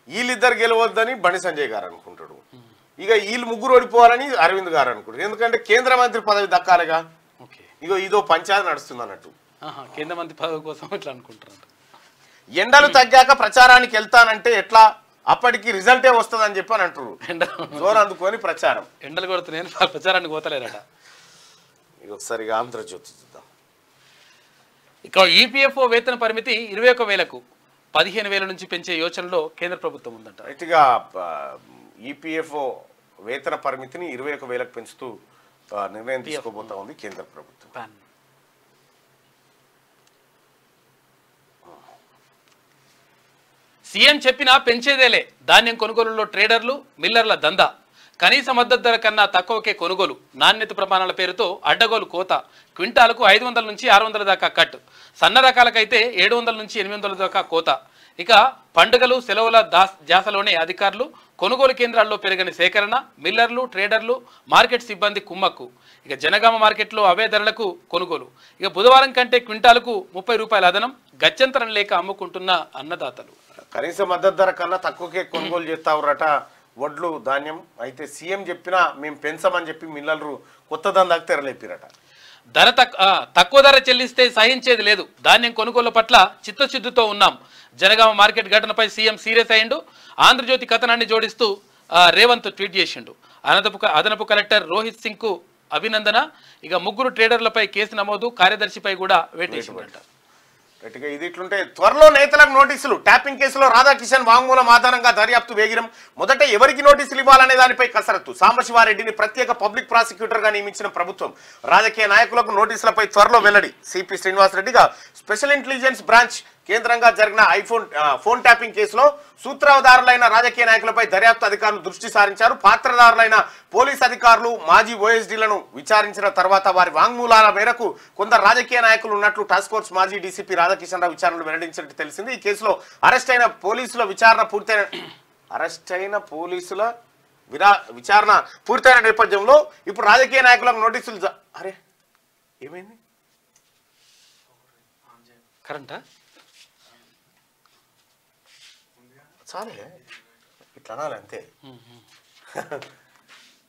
వీళ్ళిద్దరు గెలవద్దని బండి సంజయ్ గారు అనుకుంటాడు, ఇక వీళ్ళు ముగ్గురు ఓడిపోవాలని అరవింద్ గారు అనుకుంటారు. ఎందుకంటే కేంద్ర మంత్రి పదవి దక్కాలిగా. ఇదో పంచాయతీ నడుస్తుంది అన్నట్టు. కేంద్ర మంత్రి పదవి కోసం ఇట్లా అనుకుంటారు. ఎండలు తగ్గాక ప్రచారానికి వెళ్తానంటే ఎట్లా, అప్పటికి రిజల్టే వస్తుందని చెప్పి అని అంటారు. జోరు అందుకొని ప్రచారం. ఎండలు కొడుతున్నాయని ప్రచారానికి పోతలేరట. ఒకసారి ఆంధ్రజ్యోతి చూద్దాం. ఇక ఈపీఎఫ్ఓ వేతన పరిమితి 21,000కు 15,000 నుంచి పెంచే యోచనలో కేంద్ర ప్రభుత్వం ఉందంట. రైట్గా ఈపీఎఫ్ఓ వేతన పరిమితిని 21,000కు పెంచుతూ నిర్ణయం తీసుకోబోతా ఉంది కేంద్ర ప్రభుత్వం. సీఎం చెప్పినా పెంచేదేలే. ధాన్యం కొనుగోలులో ట్రేడర్లు, మిల్లర్ల దందా. కనీస మద్దతు ధర కన్నా తక్కువకే కొనుగోలు. నాణ్యత ప్రమాణాల పేరుతో అడ్డగోలు కోత. క్వింటాలకు 500 నుంచి 600 దాకా కట్. సన్న రకాలకైతే 700 నుంచి 800 దాకా కోత. ఇక పండుగలు, సెలవుల ధ్యాసలోనే అధికారులు. కొనుగోలు కేంద్రాల్లో పెరిగిన సేకరణ. మిల్లర్లు, ట్రేడర్లు, మార్కెట్ సిబ్బంది కుమ్మక్కు. ఇక జనగామ మార్కెట్లో అవే ధరలకు కొనుగోలు. ఇక బుధవారం కంటే క్వింటాలకు 30 రూపాయల అదనం. గత్యంతరం లేక అమ్ముకుంటున్న అన్నదాతలు. కనీస మద్దతు ధర కన్నా తక్కువకే కొనుగోలు చేస్తావురట వడ్లు, ధాన్యం. అయితే సీఎం చెప్పినా మేము పెంచమని చెప్పి మిల్లర్లు కొత్త దందాకు తెరలేపిరట. ధర తక్కువ ధర చెల్లిస్తే సహించేది లేదు. ధాన్యం కొనుగోలు పట్ల చిత్తశుద్ధితో ఉన్నాం. జనగామ మార్కెట్ ఘటనపై సీఎం సీరియస్ అయ్యిండు. ఆంధ్రజ్యోతి కథనాన్ని జోడిస్తూ రేవంత్ ట్వీట్ చేసిండు. అదనపు కలెక్టర్ రోహిత్ సింగ్ కు అభినందన. ఇక ముగ్గురు ట్రేడర్లపై కేసు నమోదు, కార్యదర్శిపై కూడా వేటేసిందంట. గట్టిగా ఇది ఇట్లుంటే త్వరలో నేతలకు నోటీసులు. ట్యాపింగ్ కేసులో రాధాకిషన్ వాంగ్మూలం ఆధారంగా దర్యాప్తు వేగిరం. మొదట ఎవరికి నోటీసులు ఇవ్వాలనే దానిపై కసరత్తు. సాంబశివారెడ్డిని ప్రత్యేక పబ్లిక్ ప్రాసిక్యూటర్ గా నియమించిన ప్రభుత్వం. రాజకీయ నాయకులకు నోటీసులపై త్వరలో వెల్లడి. సిపి శ్రీనివాసరెడ్డిగా స్పెషల్ ఇంటెలిజెన్స్ బ్రాంచ్ కేంద్రంగా జరిగిన ఫోన్ ట్యాపింగ్ కేసులో సూత్రధారులైన రాజకీయ నాయకులపై దర్యాప్తు అధికారులు దృష్టి సారించారు. పాత్రధారులైన పోలీస్ అధికారులు మాజీ ఓఎస్డీలను విచారించిన తర్వాత వారి వాంగ్మూలాల మేరకు కొందరు రాజకీయ నాయకులు ఉన్నట్లు టాస్క్ ఫోర్స్ మాజీ డీసీపీ రాధాకిషన్ రావు విచారణలు వెల్లడించినట్టు తెలిసింది. ఈ కేసులో అరెస్ట్ అయిన పోలీసుల విచారణ పూర్తయిన నేపథ్యంలో ఇప్పుడు రాజకీయ నాయకులకు నోటీసులు అరే ఏమైంది కరెంటా చాలే ఇట్లా అనాలి అంతే.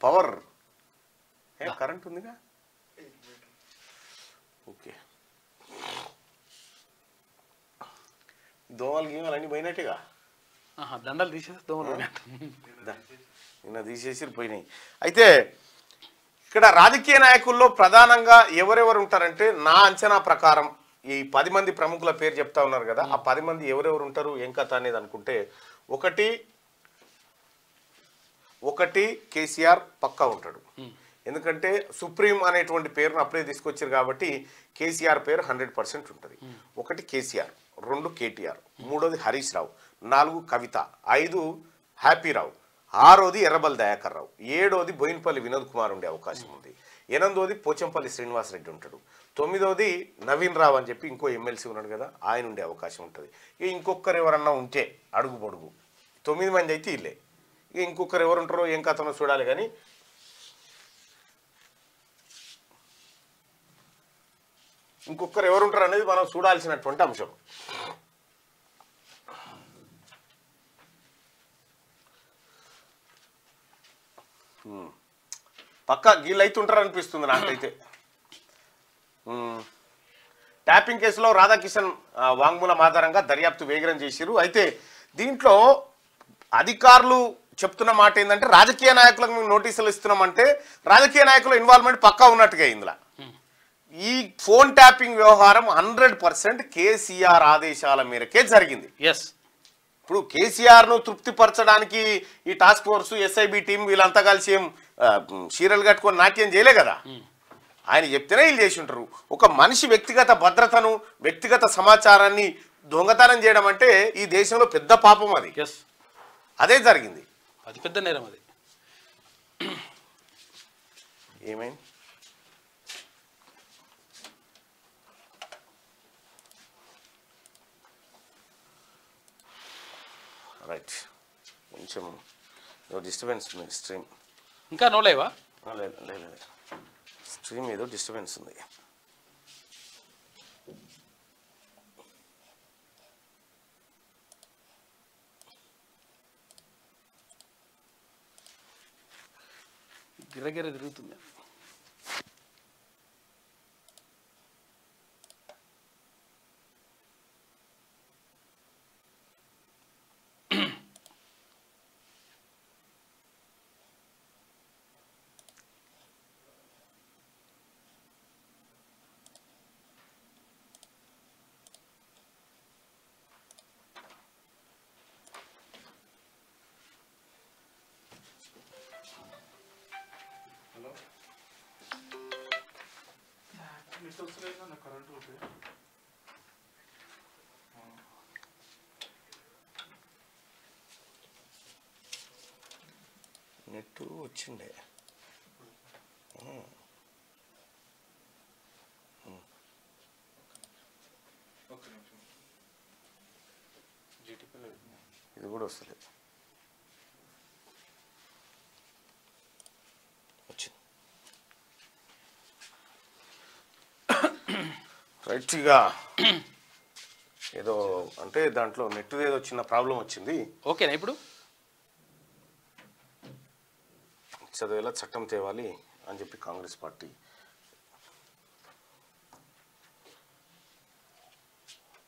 పవర్ కరెంట్ ఉందిగా. ఓకే దోమలు గీమలు అన్నీ పోయినట్టుగా. దండలు తీసేసి దోమలు నిన్న తీసేసి పోయినాయి. అయితే ఇక్కడ రాజకీయ నాయకుల్లో ప్రధానంగా ఎవరెవరు ఉంటారంటే నా అంచనా ప్రకారం ఈ 10 మంది ప్రముఖుల పేరు చెప్తా ఉన్నారు కదా, ఆ 10 మంది ఎవరెవరు ఉంటారు ఏం కథ అనేది అనుకుంటే ఒకటి కేసీఆర్ పక్కా ఉంటాడు. ఎందుకంటే సుప్రీం అనేటువంటి పేరును అప్పుడే తీసుకొచ్చారు కాబట్టి కేసీఆర్ పేరు 100% ఉంటుంది. ఒకటి కేసీఆర్, 2 కేటీఆర్, 3వది హరీష్ రావు, 4 కవిత, 5 హ్యాపీరావు, 6వది ఎర్రబల్ దయాకర్ రావు, 7వది బోయినపల్లి వినోద్ కుమార్ ఉండే అవకాశం ఉంది, 8వది పోచంపల్లి శ్రీనివాసరెడ్డి ఉంటాడు, 9వది నవీన్ రావు అని చెప్పి ఇంకో ఎమ్మెల్సీ ఉన్నాడు కదా ఆయన ఉండే అవకాశం ఉంటుంది. ఇక ఇంకొకరు ఎవరన్నా ఉంటే అడుగు పొడుగు 9 మంది అయితే ఇల్లే. ఇక ఇంకొకరు ఎవరు ఉంటారో ఏం కథనో చూడాలి. కానీ ఇంకొకరు ఎవరు ఉంటారు అనేది మనం చూడాల్సినటువంటి అంశం. పక్కా గీళ్ళు అయితే ఉంటారు అనిపిస్తుంది నాకైతే. ట్యాపింగ్ కేసులో రాధాకిషన్ వాంగ్మూలం ఆధారంగా దర్యాప్తు వేగరం చేసిరు. అయితే దీంట్లో అధికారులు చెప్తున్న మాట ఏంటంటే రాజకీయ నాయకులకు మేము నోటీసులు ఇస్తున్నామంటే రాజకీయ నాయకుల ఇన్వాల్వ్మెంట్ పక్కా ఉన్నట్టుగా ఇందులో. ఈ ఫోన్ ట్యాపింగ్ వ్యవహారం 100% కేసీఆర్ ఆదేశాల మేరకే జరిగింది. ఇప్పుడు కేసీఆర్ను తృప్తిపరచడానికి ఈ టాస్క్ ఫోర్స్ ఎస్ఐబి టీం వీళ్ళంతా కలిసి ఏం చీరలు కట్టుకొని నాట్యం చేయలే కదా. ఆయన చెప్తేనే వీళ్ళు చేసి ఉంటారు. ఒక మనిషి వ్యక్తిగత భద్రతను వ్యక్తిగత సమాచారాన్ని దొంగతనం చేయడం అంటే ఈ దేశంలో పెద్ద పాపం. అది అదే జరిగింది, అది పెద్ద నేరం. అది ఏమైంది రైట్ కొంచెం డిస్టర్బెన్స్ ఉంది. స్ట్రీమ్ ఇంకా నోలేవా? లేదు స్ట్రీమ్ ఏదో డిస్టర్బెన్స్ ఉంది. గిరగిర తిరుగుతుంది. నెట్ వచ్చిండే ఇది కూడా వస్తుంది. వచ్చింది రైట్గా ఏదో అంటే దాంట్లో నెట్ ఏదో చిన్న ప్రాబ్లం వచ్చింది. ఓకేనా ఇప్పుడు? చదివేలా చట్టం తేవాలి అని చెప్పి కాంగ్రెస్ పార్టీ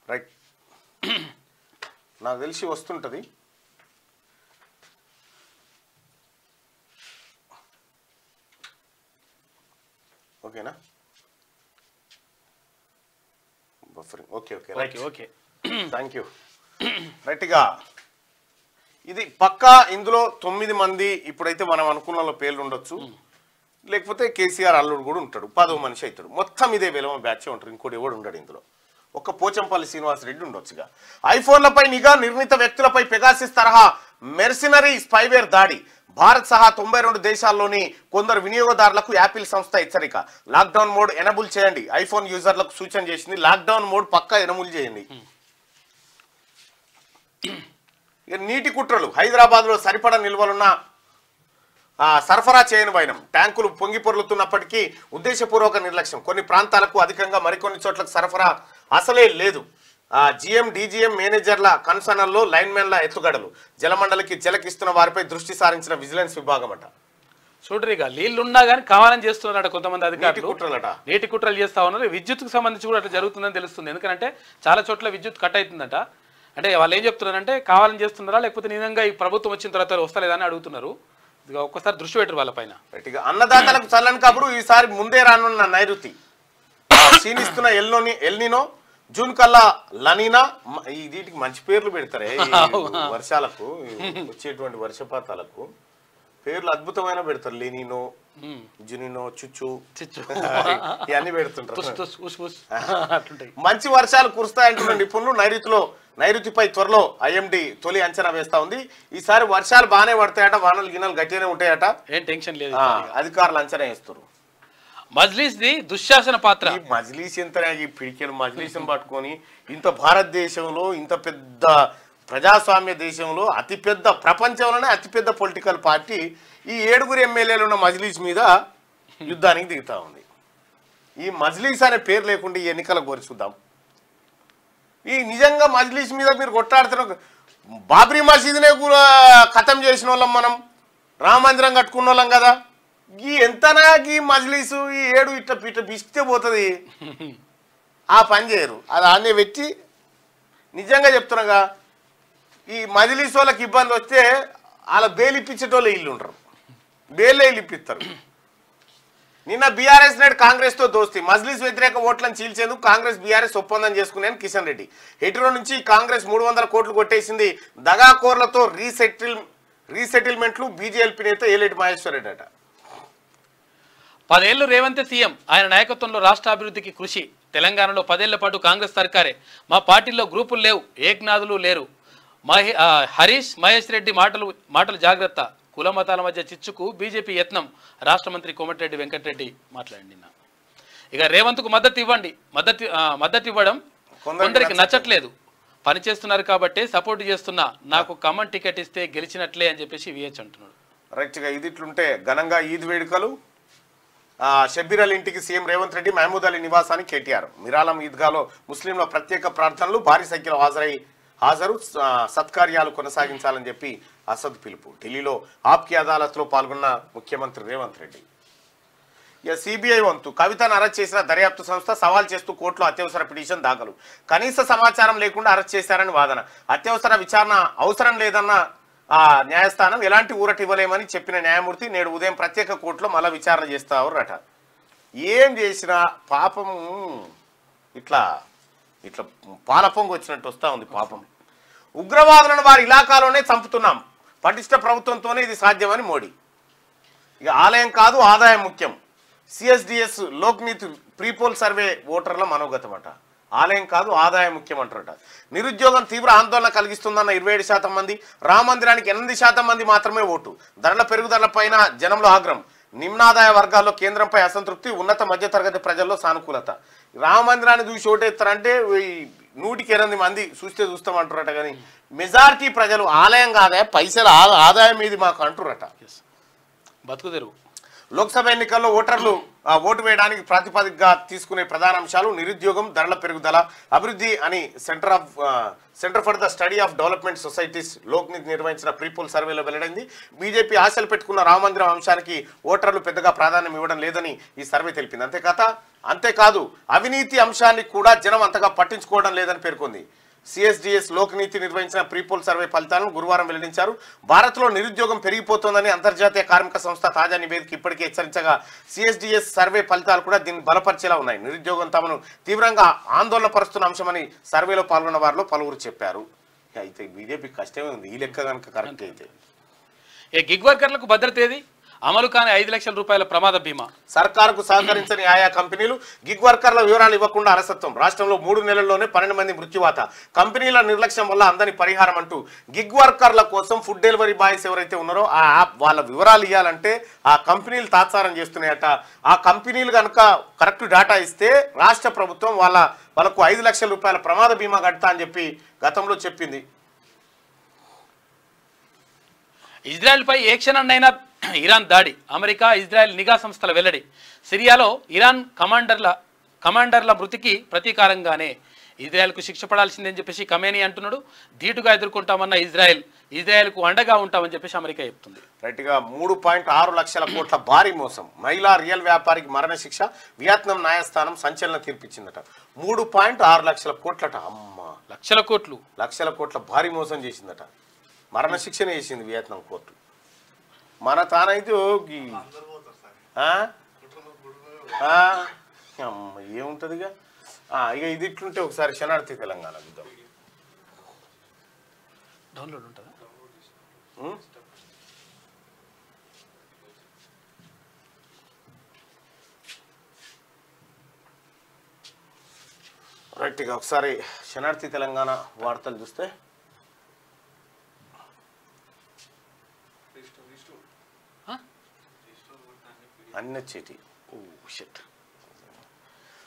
రైట్ నాకు తెలిసి వస్తుంటుంది. ఓకేనా buffering okay okay okay okay thank you రైట్గా ఇది పక్కా ఇందులో 9 మంది ఇప్పుడైతే మనం అనుకున్న పేర్లు ఉండొచ్చు లేకపోతే కేసీఆర్ అల్లుడు కూడా ఉంటాడు 10వ మనిషి అవుతాడు మొత్తం ఇదే వెలమ బ్యాచ్ ఉంటారు ఇంకోటి ఎవడు ఉండడు ఇందులో ఒక్క పోచంపల్లి శ్రీనివాసరెడ్డి ఉండొచ్చుగా ఐఫోన్లపై నిఘా నిర్ణీత వ్యక్తులపై పెగాసిస్ తరహా మెర్సినరీ స్పైవేర్ దాడి భారత్ సహా 92 దేశాల్లోని కొందరు వినియోగదారులకు యాపిల్ సంస్థ హెచ్చరిక లాక్డౌన్ మోడ్ ఎనబుల్ చేయండి ఐఫోన్ యూజర్లకు సూచన చేసింది లాక్డౌన్ మోడ్ పక్కా ఎనబుల్ చేయండి నీటి కుట్రలు హైదరాబాద్లో సరిపడా నిల్వలున్న సరఫరా చేయని వైనం ట్యాంకులు పొంగి పొర్లుతున్నప్పటికీ ఉద్దేశపూర్వక నిర్లక్ష్యం కొన్ని ప్రాంతాలకు అధికంగా మరికొన్ని చోట్లకు సరఫరా అసలే లేదు జిఎం డీజీఎం మేనేజర్ల కన్సర్నల్లో లైన్మెన్ల ఎత్తుగడలు జలమండలికి జలకిస్తున్న వారిపై దృష్టి సారించిన విజిలెన్స్ విభాగం అట చూడరిగా నీళ్లున్నా కానీ కావాలని చేస్తున్నారట కొంతమంది అధికారులు కుట్రలట నీటి కుట్రలు చేస్తా ఉన్నారు విద్యుత్కు సంబంధించి కూడా అట్లా జరుగుతుందని తెలుస్తుంది ఎందుకంటే చాలా చోట్ల విద్యుత్ కట్ అవుతుందట అంటే వాళ్ళు ఏం చెప్తున్నారంటే కావాలని చేస్తున్నారా లేకపోతే నిజంగా ఈ ప్రభుత్వం వచ్చిన తర్వాత వస్తలేదని అడుగుతున్నారు ఒక్కసారి దృష్టి పెట్టరు వాళ్ళపైన అన్నదాతలకు చల్లని కబురు ఈసారి ముందే రానున్న నైరుతి క్షీణిస్తున్న ఎల్నినో జూన్ కల్లా లనీనా వీటికి మంచి పేర్లు పెడతారే వర్షాలకు వచ్చేటువంటి వర్షపాతాలకు పేర్లు అద్భుతమైన పెడతారు లెనినో జునినో చుచ్చు ఇవన్నీ పెడుతుంటారు మంచి వర్షాలు కురుస్తాయంటున్న నిపుణులు నైరుతిపై త్వరలో ఐఎండి తొలి అంచనా వేస్తా ఉంది ఈసారి వర్షాలు బాగానే పడతాయట వానలు గిన్నెలు గట్టిగానే ఉంటాయట ఏం టెన్షన్ లేదు అధికారులు అంచనా వేస్తారు మజ్లిస్ ది దుశ్శాసన పాత్ర ఈ మజ్లిస్ ఎంత ఈ పిడికెలు మజ్లిస్ని పట్టుకొని ఇంత భారతదేశంలో ఇంత పెద్ద ప్రజాస్వామ్య దేశంలో అతిపెద్ద ప్రపంచంలోనే అతిపెద్ద పొలిటికల్ పార్టీ ఈ 7 ఎమ్మెల్యేలు ఉన్న మజ్లిస్ మీద యుద్ధానికి దిగుతా ఉంది ఈ మజ్లిస్ అనే పేరు లేకుండా ఈ ఎన్నికలకు కోరి చూద్దాం ఈ నిజంగా మజ్లిస్ మీద మీరు కొట్లాడుతున్న బాబ్రీ మసీదునే కూడా ఖతం చేసిన వాళ్ళం మనం రామ మందిరం కట్టుకున్న వాళ్ళం కదా ఈ ఎంతనా ఈ మజ్లిసు ఈ 7 ఇట్లా బిస్తే పోతుంది ఆ పని చేయరు అది ఆనే పెట్టి నిజంగా చెప్తున్నాగా ఈ మజ్లిస్ వాళ్ళకి ఇబ్బంది వస్తే వాళ్ళ బెయిల్ ఇప్పించేటోళ్ళు ఇల్లు ఉంటారు బెయిల్ ఇప్పిస్తారు నిన్న బీఆర్ఎస్ నేడు కాంగ్రెస్ తో దోస్తి మజ్లిస్ వ్యతిరేక ఓట్లను చీల్చేందుకు కాంగ్రెస్ బీఆర్ఎస్ ఒప్పందం చేసుకున్నాను కిషన్ రెడ్డి హెటిరో నుంచి కాంగ్రెస్ 300 కోట్లు కొట్టేసింది దగాకోర్లతో రీసెటిల్మెంట్లు బీజేపీ నేత ఏలేటి మహేశ్వర్ రెడ్డి అట 10 ఏళ్లు రేవంత్ సీఎం ఆయన నాయకత్వంలో రాష్ట్ర అభివృద్ధికి కృషి తెలంగాణలో 10 ఏళ్ల పాటు కాంగ్రెస్ సర్కారే మా పార్టీలో గ్రూపులు లేవు ఏకనాథులు లేరు హరీష్ మహేష్ రెడ్డి మాటలు జాగ్రత్త కుల మతాల మధ్య చిచ్చుకు బీజేపీ యత్నం రాష్ట్ర మంత్రి కోమటిరెడ్డి వెంకటరెడ్డి మాట్లాడండి ఇక రేవంత్కు మద్దతు ఇవ్వండి మద్దతు ఇవ్వడం కొందరికి నచ్చట్లేదు పని చేస్తున్నారు కాబట్టి సపోర్ట్ చేస్తున్నా నాకు కామన్ టికెట్ ఇస్తే గెలిచినట్లే అని చెప్పేసి విహెచ్ అంటున్నాడు రైట్గా ఇది ఇట్లుంటే ఘనంగా ఈద్ వేడుకలు షబ్బీర్ అలీ ఇంటికి సీఎం రేవంత్ రెడ్డి మహమూద్ అలీ నివాసానికి కేటీఆర్ మిరాలం ఈద్గాలో ముస్లింల ప్రత్యేక ప్రార్థనలు భారీ సంఖ్యలో హాజరు సత్కార్యాలు కొనసాగించాలని చెప్పి అసద్ పిలుపు ఢిల్లీలో ఆప్కి అదాలత్లో పాల్గొన్న ముఖ్యమంత్రి రేవంత్ రెడ్డి ఇక సిబిఐ వంతు కవితను అరెస్ట్ చేసిన దర్యాప్తు సంస్థ సవాల్ చేస్తూ కోర్టులో అత్యవసర పిటిషన్ దాఖలు కనీస సమాచారం లేకుండా అరెస్ట్ చేశారని వాదన అత్యవసర విచారణ అవసరం లేదన్న న్యాయస్థానం ఎలాంటి ఊరట ఇవ్వలేమని చెప్పిన న్యాయమూర్తి నేడు ఉదయం ప్రత్యేక కోర్టులో మళ్ళా విచారణ చేస్తారట ఏం చేసినా పాపం ఇట్లా ఇట్లా పాలపొంగు వచ్చినట్టు వస్తూ ఉంది పాపం ఉగ్రవాదులను వారి ఇలాకాలోనే చంపుతున్నాం పటిష్ట ప్రభుత్వంతోనే ఇది సాధ్యమని మోడీ ఇక ఆలయం కాదు ఆదాయం ముఖ్యం సిఎస్డిఎస్ లోక్నీత్ ప్రీపోల్ సర్వే ఓటర్ల మనోగతం అట ఆలయం కాదు ఆదాయం ముఖ్యం అంటారట నిరుద్యోగం తీవ్ర ఆందోళన కలిగిస్తుందన్న 27% మంది రామ మందిరానికి 8% మంది మాత్రమే ఓటు ధరల పెరుగుదలపైన జనంలో ఆగ్రహం నిమ్నాదాయ వర్గాల్లో కేంద్రంపై అసంతృప్తి ఉన్నత మధ్యతరగతి ప్రజల్లో సానుకూలత రామ మందిరాన్ని చూసి ఓటేస్తారంటే 100కి 8 మంది చూస్తామంటారట కానీ మెజారిటీ ప్రజలు ఆలయం కాదా పైసలు ఆదాయం మీది మాకు అంటురట బతుకు తెరువు లోక్సభ ఎన్నికల్లో ఓటర్లు ఓటు వేయడానికి ప్రాతిపదికగా తీసుకునే ప్రధాన అంశాలు నిరుద్యోగం ధరల పెరుగుదల అభివృద్ధి అని centre for the study of development societies Lokniti నిర్వహించిన ప్రీపోల్ సర్వేలో వెల్లడైంది బీజేపీ ఆశలు పెట్టుకున్న రామ మందిరం అంశానికి ఓటర్లు పెద్దగా ప్రాధాన్యం ఇవ్వడం లేదని ఈ సర్వే తెలిపింది అంతేకాదు అవినీతి అంశాన్ని కూడా జనం అంతగా పట్టించుకోవడం లేదని పేర్కొంది సిఎస్డిఎస్ లోక్నీతి నిర్వహించిన ప్రీపోల్ సర్వే ఫలితాలను గురువారం వెల్లడించారు. భారత్లో నిరుద్యోగం పెరిగిపోతోందని అంతర్జాతీయ కార్మిక సంస్థ తాజా నివేదిక ఇప్పటికే హెచ్చరించగా సిఎస్డిఎస్ సర్వే ఫలితాలు కూడా దీన్ని బలపరిచేలా ఉన్నాయి. నిరుద్యోగం తమను తీవ్రంగా ఆందోళన పరుస్తున్న అంశమని సర్వేలో పాల్గొన్న వారిలో పలువురు చెప్పారు. అయితే బీజేపీ కష్టమే ఉంది ఈ లెక్క కనుక కరెక్ట్ అయితే. గిగ్ వర్కర్లకు భద్రత ఏది? అమలు కాని 5 లక్షల రూపాయల ప్రమాద బీమా. సర్కారుకు సహకరించని ఆయా కంపెనీలు గిగ్ వర్కర్ల వివరాలు ఇవ్వకుండా అలసత్వం. రాష్ట్రంలో 3 నెలల్లోనే 12 మంది మృత్యువాత. కంపెనీల నిర్లక్ష్యం వల్ల అందని పరిహారం అంటూ గిగ్ వర్కర్ల కోసం ఫుడ్ డెలివరీ బాయ్స్ ఎవరైతే ఉన్నారో ఆ యాప్ వాళ్ళ వివరాలు ఇవ్వాలంటే ఆ కంపెనీలు తాత్సారం చేస్తున్నాయట. ఆ కంపెనీలు కనుక కరెక్ట్ డేటా ఇస్తే రాష్ట్ర ప్రభుత్వం వాళ్ళకు 5 లక్షల రూపాయల ప్రమాద బీమా కడతా అని చెప్పి గతంలో చెప్పింది. ఇజ్రాయెల్పై ఏ క్షణాన్నైనా ఇరాన్ దాడి. అమెరికా ఇజ్రాయెల్ నిఘా సంస్థల వెల్లడి. సిరియాలో ఇరాన్ కమాండర్ల మృతికి ప్రతీకారంగానే ఇజ్రాయెల్కు శిక్ష పడాల్సిందని చెప్పేసి ఖమేనీ అంటున్నాడు. ధీటుగా ఎదుర్కొంటామన్న ఇజ్రాయెల్కు అండగా ఉంటామని చెప్పేసి అమెరికా చెప్తుంది. రైట్గా 3.6 లక్షల కోట్ల భారీ మోసం. మహిళా రియల్ వ్యాపారికి మరణశిక్ష. వియత్నాం న్యాయస్థానం సంచలన తీర్పిచ్చిందట. 3.6 లక్షల కోట్లట. అమ్మ లక్షల కోట్ల భారీ మోసం చేసిందట. మరణశిక్షనే చేసింది వియత్నాం కోర్టు. మన తానైతే ఏముంటది ఇక ఇది ఇట్లుంటే ఒకసారి శనార్థి తెలంగాణ చూద్దాం. డౌన్లోడ్ ఉంటుందా? రైట్గా ఒకసారి శనార్థి తెలంగాణ వార్తలు చూస్తే అన్నచ్చేటి.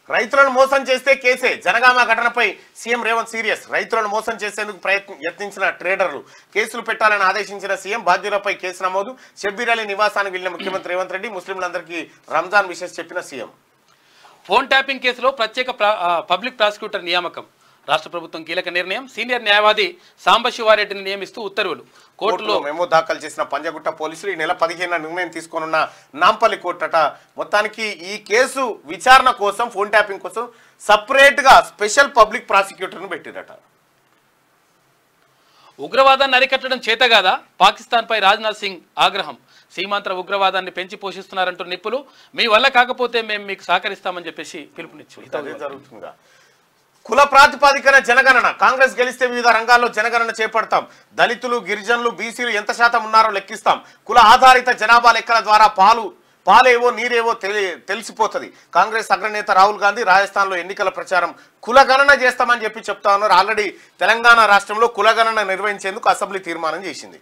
రైతులను మోసం చేస్తే కేసే. జనగామ ఘటనపై సీఎం రేవంత్ సీరియస్. రైతులను మోసం చేసేందుకు యత్నించిన ట్రేడర్లు కేసులు పెట్టాలని ఆదేశించిన సీఎం. బాధ్యులపై కేసు నమోదు. షబ్బీర్ అలీ నివాసానికి వెళ్లిన ముఖ్యమంత్రి రేవంత్ రెడ్డి. ముస్లింలందరికీ రంజాన్ విషెస్ చెప్పిన సీఎం. ఫోన్ ట్యాపింగ్ కేసులో ప్రత్యేక పబ్లిక్ ప్రాసిక్యూటర్ నియామకం. రాష్ట్ర ప్రభుత్వం కీలక నిర్ణయం. సీనియర్ న్యాయవాది సాంబశివారెడ్డిని నియమిస్తూ ఉత్తర్వులు. కోర్టులో మెమో దాఖలు చేసిన పంజగుట్ట పోలీసులు ఈ నెల 15న నిర్ణయం తీసుకోనున్న నాంపల్లి కోర్టట. మొత్తానికి ఈ కేసు విచారణ కోసం ఫోన్ ట్యాపింగ్ కోసం సపరేట్ గా స్పెషల్ పబ్లిక్ ప్రాసిక్యూటర్ను పెట్టిరట. ఉగ్రవాదాన్ని అరికట్టడం చేతగాదా? పాకిస్తాన్పై రాజ్నాథ్ సింగ్ ఆగ్రహం. సీమాంతర ఉగ్రవాదాన్ని పెంచి పోషిస్తున్నారంటూ నిప్పులు. మీ వల్ల కాకపోతే మేము మీకు సహకరిస్తామని చెప్పేసి పిలుపునిచ్చారు. జరుగుతుందా? కుల ప్రాతిపాదికన జనగణన. కాంగ్రెస్ గెలిస్తే వివిధ రంగాల్లో జనగణన చేపడతాం. దళితులు, గిరిజనులు, బీసీలు ఎంత శాతం ఉన్నారో లెక్కిస్తాం. కుల ఆధారిత జనాభా లెక్కల ద్వారా పాలేవో నీరేవో తెలిసిపోతుంది. కాంగ్రెస్ అగ్రనేత రాహుల్ గాంధీ రాజస్థాన్లో ఎన్నికల ప్రచారం కులగణన చేస్తామని చెప్తా ఉన్నారు. ఆల్రెడీ తెలంగాణ రాష్ట్రంలో కులగణన నిర్వహించేందుకు అసెంబ్లీ తీర్మానం చేసింది.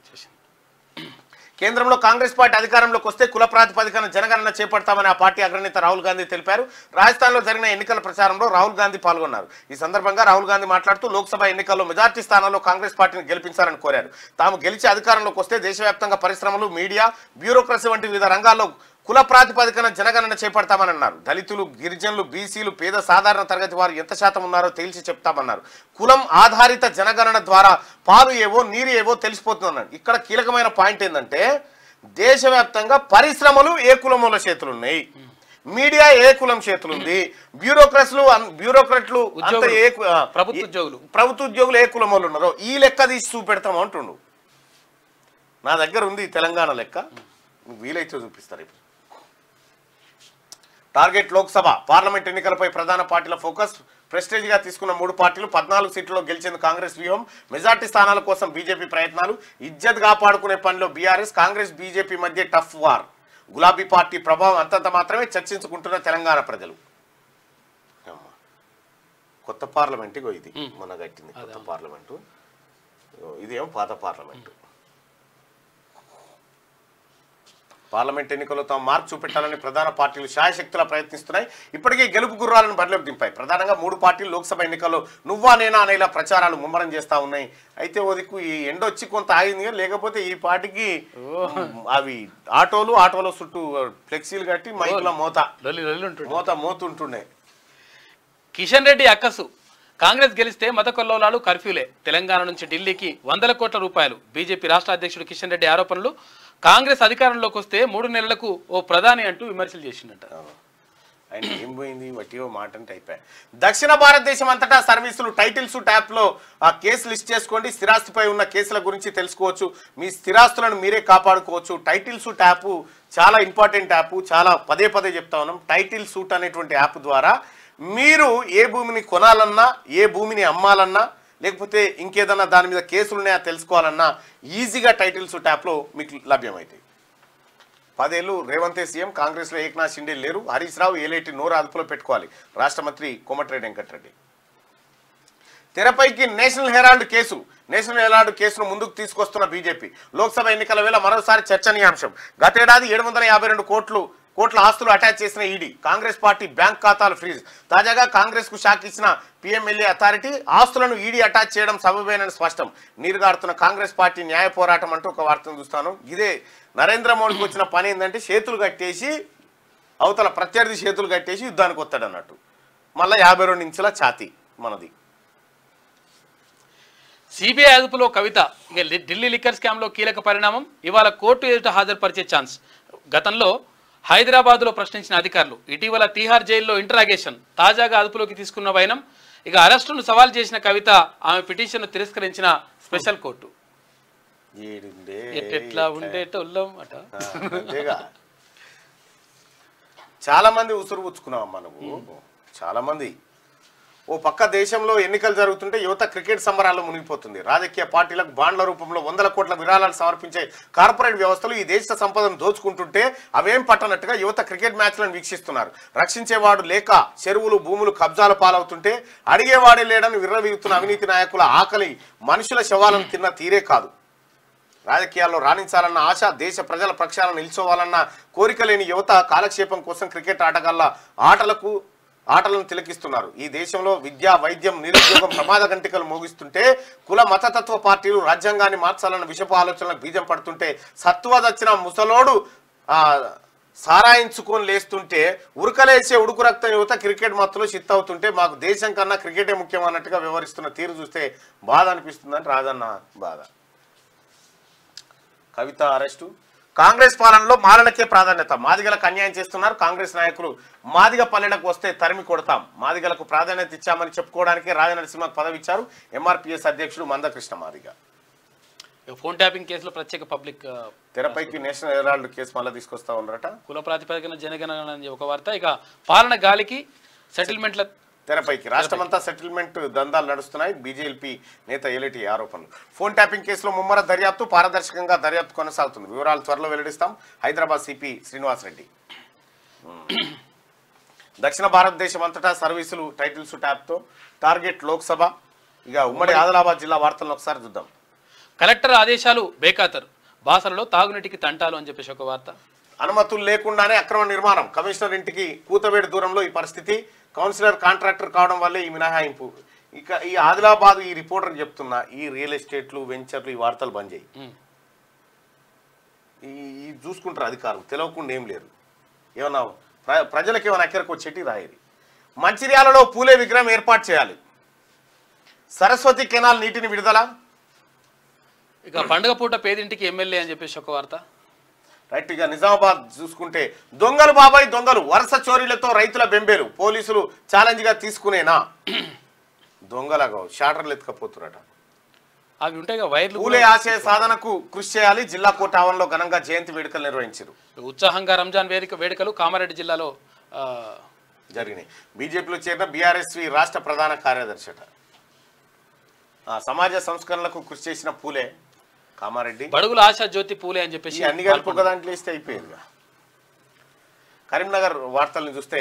కేంద్రంలో కాంగ్రెస్ పార్టీ అధికారంలోకి వస్తే కుల ప్రాతిపదికన జనగణన చేపడతామని ఆ పార్టీ అగ్రనేత రాహుల్ గాంధీ తెలిపారు. రాజస్థాన్లో జరిగిన ఎన్నికల ప్రచారంలో రాహుల్ గాంధీ పాల్గొన్నారు. ఈ సందర్భంగా రాహుల్ గాంధీ మాట్లాడుతూ లోక్సభ ఎన్నికల్లో మెజార్టీ స్థానాల్లో కాంగ్రెస్ పార్టీని గెలిపించాలని కోరారు. తాము గెలిచి అధికారంలోకి వస్తే దేశవ్యాప్తంగా పరిశ్రమలు, మీడియా, బ్యూరోక్రసీ వంటి వివిధ రంగాల్లో కుల ప్రాతిపదికన జనగణన చేపడతామని అన్నారు. దళితులు, గిరిజనులు, బీసీలు, పేద సాధారణ తరగతి వారు ఎంత శాతం ఉన్నారో తేల్చి చెప్తామన్నారు. కులం ఆధారిత జనగణన ద్వారా పాలు ఏవో నీరు ఏవో తెలిసిపోతుందన్నారు. ఇక్కడ కీలకమైన పాయింట్ ఏంటంటే దేశవ్యాప్తంగా పరిశ్రమలు ఏ కులముల చేతులున్నాయి, మీడియా ఏ కులం చేతులుంది, బ్యూరోక్రట్లు అంత ఏ ప్రభుత్వ ఉద్యోగులు ఏ కులం వాళ్ళు ఉన్నారో ఈ లెక్క తీసి చూపెడతాం అంటుండు. నా దగ్గర ఉంది తెలంగాణ లెక్క, వీలైతే చూపిస్తారు. ఇప్పుడు టార్గెట్ లోక్సభ పార్లమెంట్ ఎన్నికలపై ప్రధాన పార్టీల ఫోకస్. ప్రెస్టేజ్ గా తీసుకున్న 3 పార్టీలు 14 సీట్లలో గెలిచేందుకు కాంగ్రెస్ వ్యూహం. మెజార్టీ స్థానాల కోసం బీజేపీ ప్రయత్నాలు. ఇజ్జత్ కాపాడుకునే పనిలో బీఆర్ఎస్, కాంగ్రెస్, బీజేపీ మధ్య టఫ్ వార్. గులాబీ పార్టీ ప్రభావం అంతంత మాత్రమే చర్చించుకుంటున్న తెలంగాణ ప్రజలు. కొత్త పార్లమెంట్ ఇగో ఇది మొన్న కట్టింది కొత్త పార్లమెంటు. ఇదేమో పాత పార్లమెంటు. పార్లమెంట్ ఎన్నికల్లో తమ మార్పు చూపెట్టాలని ప్రధాన పార్టీలు శాయశక్తులా ప్రయత్నిస్తున్నాయి. ఇప్పటికే గెలుపు గుర్రాలను బరిలోకి దింపాయి. ప్రధానంగా 3 పార్టీలు లోక్సభ ఎన్నికల్లో నువ్వా నేనా అనేలా ప్రచారాలు ముమ్మరం చేస్తా ఉన్నాయి. అయితే ఓదికు ఈ ఎండొచ్చి కొంత ఆగింది, లేకపోతే ఈ పార్టీకి అవి ఆటోలో చుట్టూ ఫ్లెక్సీలు కట్టి మైకుల మోతుంటుండే. కిషన్ రెడ్డి అక్కసు. కాంగ్రెస్ గెలిస్తే మత కొల్లోలాలు, కర్ఫ్యూలే. తెలంగాణ నుంచి ఢిల్లీకి 100 కోట్ల రూపాయలు. బీజేపీ రాష్ట్ర అధ్యక్షుడు కిషన్ రెడ్డి ఆరోపణలు. కాంగ్రెస్ అధికారంలోకి వస్తే 3 నెలలకు ఓ ప్రధాని అంటూ విమర్శలు చేసిందట. ఆయన ఏం పోయింది వట్టియో మాట అంటే అయిపోయాయి. దక్షిణ భారతదేశం అంతటా సర్వీసులు టైటిల్స్ ట్యాప్లో ఆ కేసు లిస్ట్ చేసుకోండి. స్థిరాస్తిపై ఉన్న కేసుల గురించి తెలుసుకోవచ్చు. మీ స్థిరాస్తులను మీరే కాపాడుకోవచ్చు. టైటిల్స్ ట్యాప్ చాలా ఇంపార్టెంట్ యాప్. చాలా పదే పదే చెప్తా ఉన్నాం. టైటిల్ సూట్ అనేటువంటి యాప్ ద్వారా మీరు ఏ భూమిని కొనాలన్నా, ఏ భూమిని అమ్మాలన్నా, లేకపోతే ఇంకేదన్నా దాని మీద కేసులు ఉన్నాయా తెలుసుకోవాలన్నా ఈజీగా టైటిల్స్ ట్యాప్లో మీకు లభ్యమవుతాయి. 10 ఏళ్ళు రేవంత్ సీఎం, కాంగ్రెస్లో ఏక్నాథ్ షిండే లేరు. హరీష్ రావు ఏలేటి నోరు అదుపులో పెట్టుకోవాలి. రాష్ట్ర మంత్రి కోమటిరెడ్డి వెంకటరెడ్డి. తెరపైకి National Herald case. National Herald కేసును ముందుకు తీసుకొస్తున్న బీజేపీ. లోక్సభ ఎన్నికల వేళ మరోసారి చర్చనీయాంశం. గతేడాది 752 కోట్ల ఆస్తులు అటాచ్ చేసిన ఈడీ. కాంగ్రెస్ పార్టీ బ్యాంక్ ఖాతాలు ఫ్రీజ్. తాజాగా కాంగ్రెస్ కు షాక్ ఇచ్చిన పిఎంఎల్ఏ అథారిటీ ఆస్తులను ఈడీ అటాచ్ చేయడం సబబేనని స్పష్టం. నీరుగారుతున్న కాంగ్రెస్ పార్టీ న్యాయ పోరాటం అంటూ ఒక వార్తను చూస్తాను. ఇదే నరేంద్ర మోడీకి వచ్చిన పని ఏంటంటే చేతులు కట్టేసి అవతల ప్రత్యర్థి చేతులు కట్టేసి యుద్ధానికి వస్తాడు అన్నట్టు. మళ్ళీ 52 ఇంచుల ఛాతీ మనది. సిబిఐ అదుపులో కవిత. ఇక ఢిల్లీ లిక్కర్ స్కామ్లో కీలక పరిణామం. ఇవాళ కోర్టు ఎదుట హాజరుపరిచే ఛాన్స్. గతంలో హైదరాబాద్లో ప్రశ్నించిన అధికారులు. ఇటీవల తీహార్ జైల్లో ఇంటరాగేషన్. తాజాగా అదుపులోకి తీసుకున్న వైనం. ఇక అరెస్టును సవాల్ చేసిన కవిత ఆమె పిటిషన్ను తిరస్కరించిన స్పెషల్ కోర్టు. ఎట్లా ఉండేటోళ్ళం అట. చాలా మంది ఉసురు పుచ్చుకున్నాం నువ్వు. చాలా మంది. ఓ పక్క దేశంలో ఎన్నికలు జరుగుతుంటే యువత క్రికెట్ సంబరాల్లో మునిగిపోతుంది. రాజకీయ పార్టీలకు బాండ్ల రూపంలో 100 కోట్ల విరాళాలు సమర్పించే కార్పొరేట్ వ్యవస్థలు ఈ దేశ సంపదను దోచుకుంటుంటే అవేం పట్టనట్టుగా యువత క్రికెట్ మ్యాచ్లను వీక్షిస్తున్నారు. రక్షించేవాడు లేక చెరువులు, భూములు కబ్జాల పాలవుతుంటే అడిగేవాడే లేడని విర్రవీగుతున్న అవినీతి నాయకుల ఆకలి మనుషుల శవాలను తిన్న తీరే కాదు. రాజకీయాల్లో రాణించాలన్న ఆశ, దేశ ప్రజల పక్షాలను నిల్చోవాలన్న కోరిక లేని యువత కాలక్షేపం కోసం క్రికెట్ ఆటగాళ్ల ఆటలను తిలకిస్తున్నారు. ఈ దేశంలో విద్య, వైద్యం, నిరుద్యోగం ప్రమాద గంటికలు మోగిస్తుంటే కుల మతతత్వ పార్టీలు రాజ్యాంగాన్ని మార్చాలన్న విషపు ఆలోచనలకు బీజం పడుతుంటే సత్తువ దచ్చిన ముసలోడు సారాయించుకొని లేస్తుంటే ఉరకలేసే ఉడుకు రక్త యువత క్రికెట్ మత్తులో షిత్ అవుతుంటే మాకు దేశం కన్నా క్రికెటే ముఖ్యం అన్నట్టుగా వ్యవహరిస్తున్న తీరు చూస్తే బాధ అనిపిస్తుందని రాజన్న బాధ. కవిత అరెస్టు. కాంగ్రెస్ పాలనలో మాలలకే ప్రాధాన్యత. మాదిగలకు అన్యాయం చేస్తున్నారు కాంగ్రెస్ నాయకులు. మాదిగ పల్లెలకు వస్తే తరిమి కొడతాం. మాదిగలకు ప్రాధాన్యత ఇచ్చామని చెప్పుకోవడానికి రాజనరసింహకు పదవి ఇచ్చారు ఎంఆర్పీఎస్ అధ్యక్షుడు మందకృష్ణ మాదిగ. ఫోన్ ట్యాపింగ్ కేసులో ప్రత్యేక పబ్లిక్. తెరపైకి నేషనల్ హెరాల్డ్ కేసు మళ్ళీ తీసుకొస్తా ఉన్నారట. కుల ప్రాతిపదికన జనగణన అని ఒక వార్త. ఇక పాలన గాలికి సెటిల్మెంట్ల తెరపైకి. రాష్ట్రమంతా సెటిల్మెంట్ దందాలు నడుస్తున్నాయి. బీజేపీ నేత ఏలేటి ఆరోపణలు. ఫోన్ ట్యాపింగ్ కేసులో ముమ్మర దర్యాప్తు. పారదర్శకంగా దర్యాప్తు కొనసాగుతుంది. వివరాలు త్వరలో వెల్లడిస్తాం. హైదరాబాద్ సిపి శ్రీనివాస్ రెడ్డి. దక్షిణ భారతదేశం అంతటా సర్వీసులు టైటిల్స్ ట్యాప్తో టార్గెట్ లోక్సభ. ఇక ఉమ్మడి ఆదిలాబాద్ జిల్లా వార్తలను ఒకసారి చూద్దాం. కలెక్టర్ ఆదేశాలు బేఖాతరు. బాసరలో తాగునీటికి తంటాలు అని చెప్పేసి ఒక వార్త. అనుమతులు లేకుండానే అక్రమ నిర్మాణం. కమిషనర్ ఇంటికి కూతవేడు దూరంలో ఈ పరిస్థితి. కౌన్సిలర్ కాంట్రాక్టర్ కావడం వల్లే ఈ మినహాయింపు. ఇక ఈ ఆదిలాబాద్ ఈ రిపోర్టర్ చెప్తున్నా ఈ రియల్ ఎస్టేట్లు, వెంచర్లు, ఈ వార్తలు బంద్ చేయి. ఈ చూసుకుంటారు అధికారులు. తెలియకుండా ఏం లేరు. ఏమన్నా ప్రజలకు ఏమైనా ఎక్కడికి వచ్చేటి రాయరి. మంచిర్యాలలో పూలే విగ్రహం ఏర్పాటు చేయాలి. సరస్వతి కెనాల్ నీటిని విడుదల. ఇక పండుగ పూట పేదింటికి ఎమ్మెల్యే అని చెప్పేసి ఒక వార్త. రైట్. ఇక నిజామాబాద్ చూసుకుంటే దొంగలు బాబాయ్ దొంగలు. వరుస చోరీలతో రైతుల బెంబేలు. పోలీసులు ఛాలెంజ్ గా తీసుకునేనా దొంగలాగా షాటర్లు ఎత్తుకపోతున్నట. అవి ఉంటాయి వైర్లు. పూలే ఆశయ సాధనకు కృషి చేయాలి. జిల్లా కోర్టు ఆవరణలో ఘనంగా జయంతి వేడుకలు నిర్వహించారు. ఉత్సాహంగా రంజాన్ వేడుకలు కామారెడ్డి జిల్లాలో జరిగినాయి. బీజేపీలో చేరిన బీఆర్ఎస్వి రాష్ట్ర ప్రధాన కార్యదర్శి అట. సమాజ సంస్కరణలకు కృషి చేసిన పూలే కామారెడ్డి. బడుగుల ఆశా జ్యోతి పూలే అని చెప్పేసి అన్ని కలిపి ఒక దాంట్లో ఇస్తే అయిపోయింది. కరీంనగర్ వార్తలను చూస్తే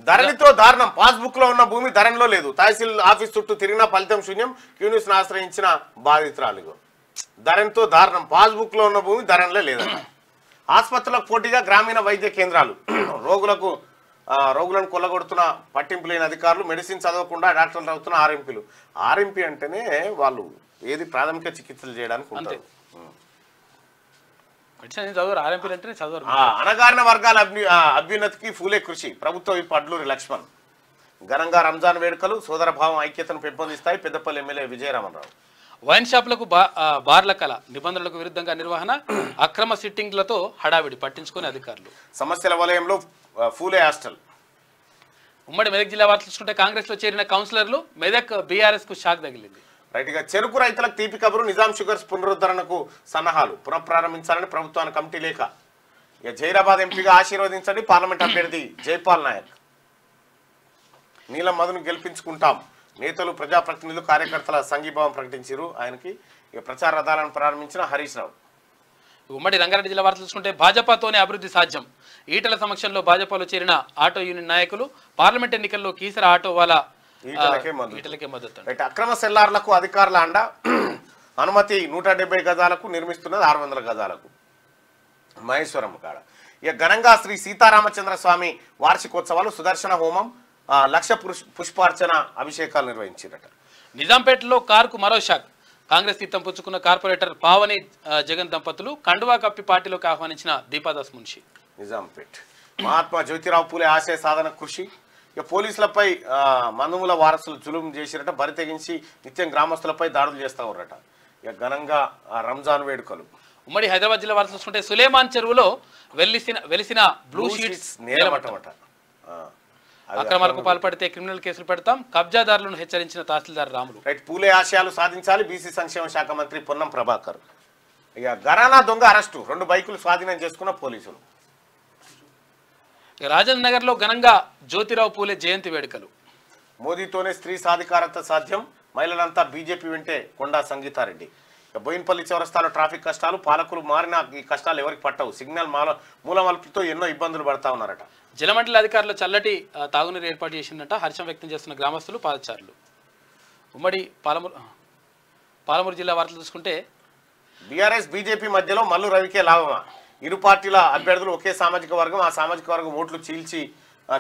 ధరణితో దారుణం. పాస్బుక్ లో ఉన్న భూమి ధరణిలో లేదు. తహసీల్ ఆఫీస్ చుట్టూ తిరిగిన ఫలితం శూన్యం. క్యూన్యూస్ ను ఆశ్రయించిన బాధితురాలు. ధరణితో దారుణం. పాస్బుక్ లో ఉన్న భూమి ధరణిలో లేదు. ఆసుపత్రులకు పోటీగా గ్రామీణ వైద్య కేంద్రాలు. రోగులను కొల్లగొడుతున్న పట్టింపు లేని అధికారులు. మెడిసిన్ చదవకుండా డాక్టర్లు చదువుతున్న ఆర్ఎంపీలు. ఆర్ఎంపీ అంటేనే వాళ్ళు ఏది ప్రాథమిక చికిత్సలు చేయడానికి ఉంటారు. అణగారిన వర్గాల అభ్యున్నతికి ఫూలే కృషి. ప్రభుత్వ విప్ అడ్లూరి లక్ష్మణ్. ఘనంగా రంజాన్ వేడుకలు సోదర భావం ఐక్యతను పెంపొందిస్తాయి. పెద్దపల్లి ఎమ్మెల్యే విజయరామరావు. వైన్ షాపులకు బార్ల కళ. నిబంధనలకు విరుద్ధంగా నిర్వహణ. అక్రమ సిట్టింగ్లతో హడావిడి. పట్టించుకునే అధికారులు. సమస్యల వలయంలో ఫూలే హాస్టల్. ఉమ్మడి మెదక్ జిల్లా వార్తలు చూసుకుంటే కాంగ్రెస్ లో చేరిన కౌన్సిలర్లు మెదక్ బీఆర్ఎస్ కు షాక్ తగిలింది. రైట్ గా చెరుకు రైతులకు తీపి కబురు, నిజాం షుగర్స్ పునరుద్ధరణకు సన్నాహాలు పునఃప్రారంభించాలని ప్రభుత్వానికి కమిటీ లేఖ. ఇక జైరాబాద్ ఎంపీగా ఆశీర్వదించండి పార్లమెంట్ అభ్యర్థి జైపాల్ నాయక్. నీలం మధును గెలిపించుకుంటాం నేతలు ప్రజాప్రతినిధులు కార్యకర్తల సంఘీభావం ప్రకటించారు. ఆయనకి ఇక ప్రచార రథాలను ప్రారంభించిన హరీష్ రావు. ఉమ్మడి రంగారెడ్డి జిల్లా వార్తలు చూసుకుంటే భాజపాతోనే అభివృద్ధి సాధ్యం. ఈటల సమక్షంలో భాజపాలో చేరిన ఆటో యూనియన్ నాయకులు పార్లమెంట్ ఎన్నికల్లో కీసర ఆటో వాళ్ళ ఈటలకే మద్దతు. అక్రమ సెల్లార్లకు అధికారుల అండ. అనుమతి 170 గజాలకు, నిర్మిస్తున్నది 600 గజాలకు మహేశ్వరం కాడ. ఇక ఘనంగా శ్రీ సీతారామచంద్ర స్వామి వార్షికోత్సవాలు, సుదర్శన హోమం, లక్ష పుష్పార్చన అభిషేకాలు నిర్వహించారట. నిజాంపేటలో కారుకు మరో షాక్. కాంగ్రెస్ తీర్థం పుచ్చుకున్న కార్పొరేటర్ పావని జగన్ దంపతులు కండువా కప్పి పార్టీలోకి ఆహ్వానించిన దీపాదాస్ మున్షి. నిజాంపేట్ మహాత్మా జ్యోతిరావు పూలే ఆశయ సాధన కృషి. ఇక పోలీసులపై మందుముల వారసులు జులుం చేసిరట. బరి తెగించి నిత్యం గ్రామస్తులపై దాడులు చేస్తా ఉన్నారట. ఇక ఘనంగా రంజాన్ వేడుకలు. ఉమ్మడి హైదరాబాద్ జిల్లా వార్తలు చూసుకుంటే సులేమాన్ చెరువులో వెలిసిన బ్లూ షీట్స్ నేలమట్టమట. అక్రమాలకు పాల్పడితే క్రిమినల్ కేసులు పెడతాం, కబ్జాదారులను హెచ్చరించిన తహసీల్దార్ రాములు. రైట్ పూలే ఆశయాలు సాధించాలి బీసీ సంక్షేమ శాఖ మంత్రి పొన్నం ప్రభాకర్. ఇక గరానా దొంగ అరెస్టు, 2 బైకులు స్వాధీనం చేసుకున్న పోలీసులు. రాజేంద్ర నగర్ లో ఘనంగా జ్యోతిరావు పూలే జయంతి వేడుకలు. మోదీతోనే స్త్రీ సాధికారత సాధ్యం, మహిళలంతా బీజేపీ వెంటే కొండా సంగీతారెడ్డి. బోయిన్పల్లి చౌరస్తాలో ట్రాఫిక్ కష్టాలు, పాలకులు మారిన ఈ కష్టాలు ఎవరికి పట్టవు, సిగ్నల్ మూలమల్పుతో ఎన్నో ఇబ్బందులు పడతా ఉన్నారట. జలమండలి అధికారులు చల్లటి తాగునీరు ఏర్పాటు చేసిందట. హర్షం వ్యక్తం చేస్తున్న గ్రామస్తులు, పాదచారులు. ఉమ్మడి పాలమూరు జిల్లా వార్తలు చూసుకుంటే బీఆర్ఎస్ బీజేపీ మధ్యలో మల్లు రవికే లాభమా? ఇరు పార్టీల అభ్యర్థులు ఒకే సామాజిక వర్గం, ఆ సామాజిక వర్గం ఓట్లు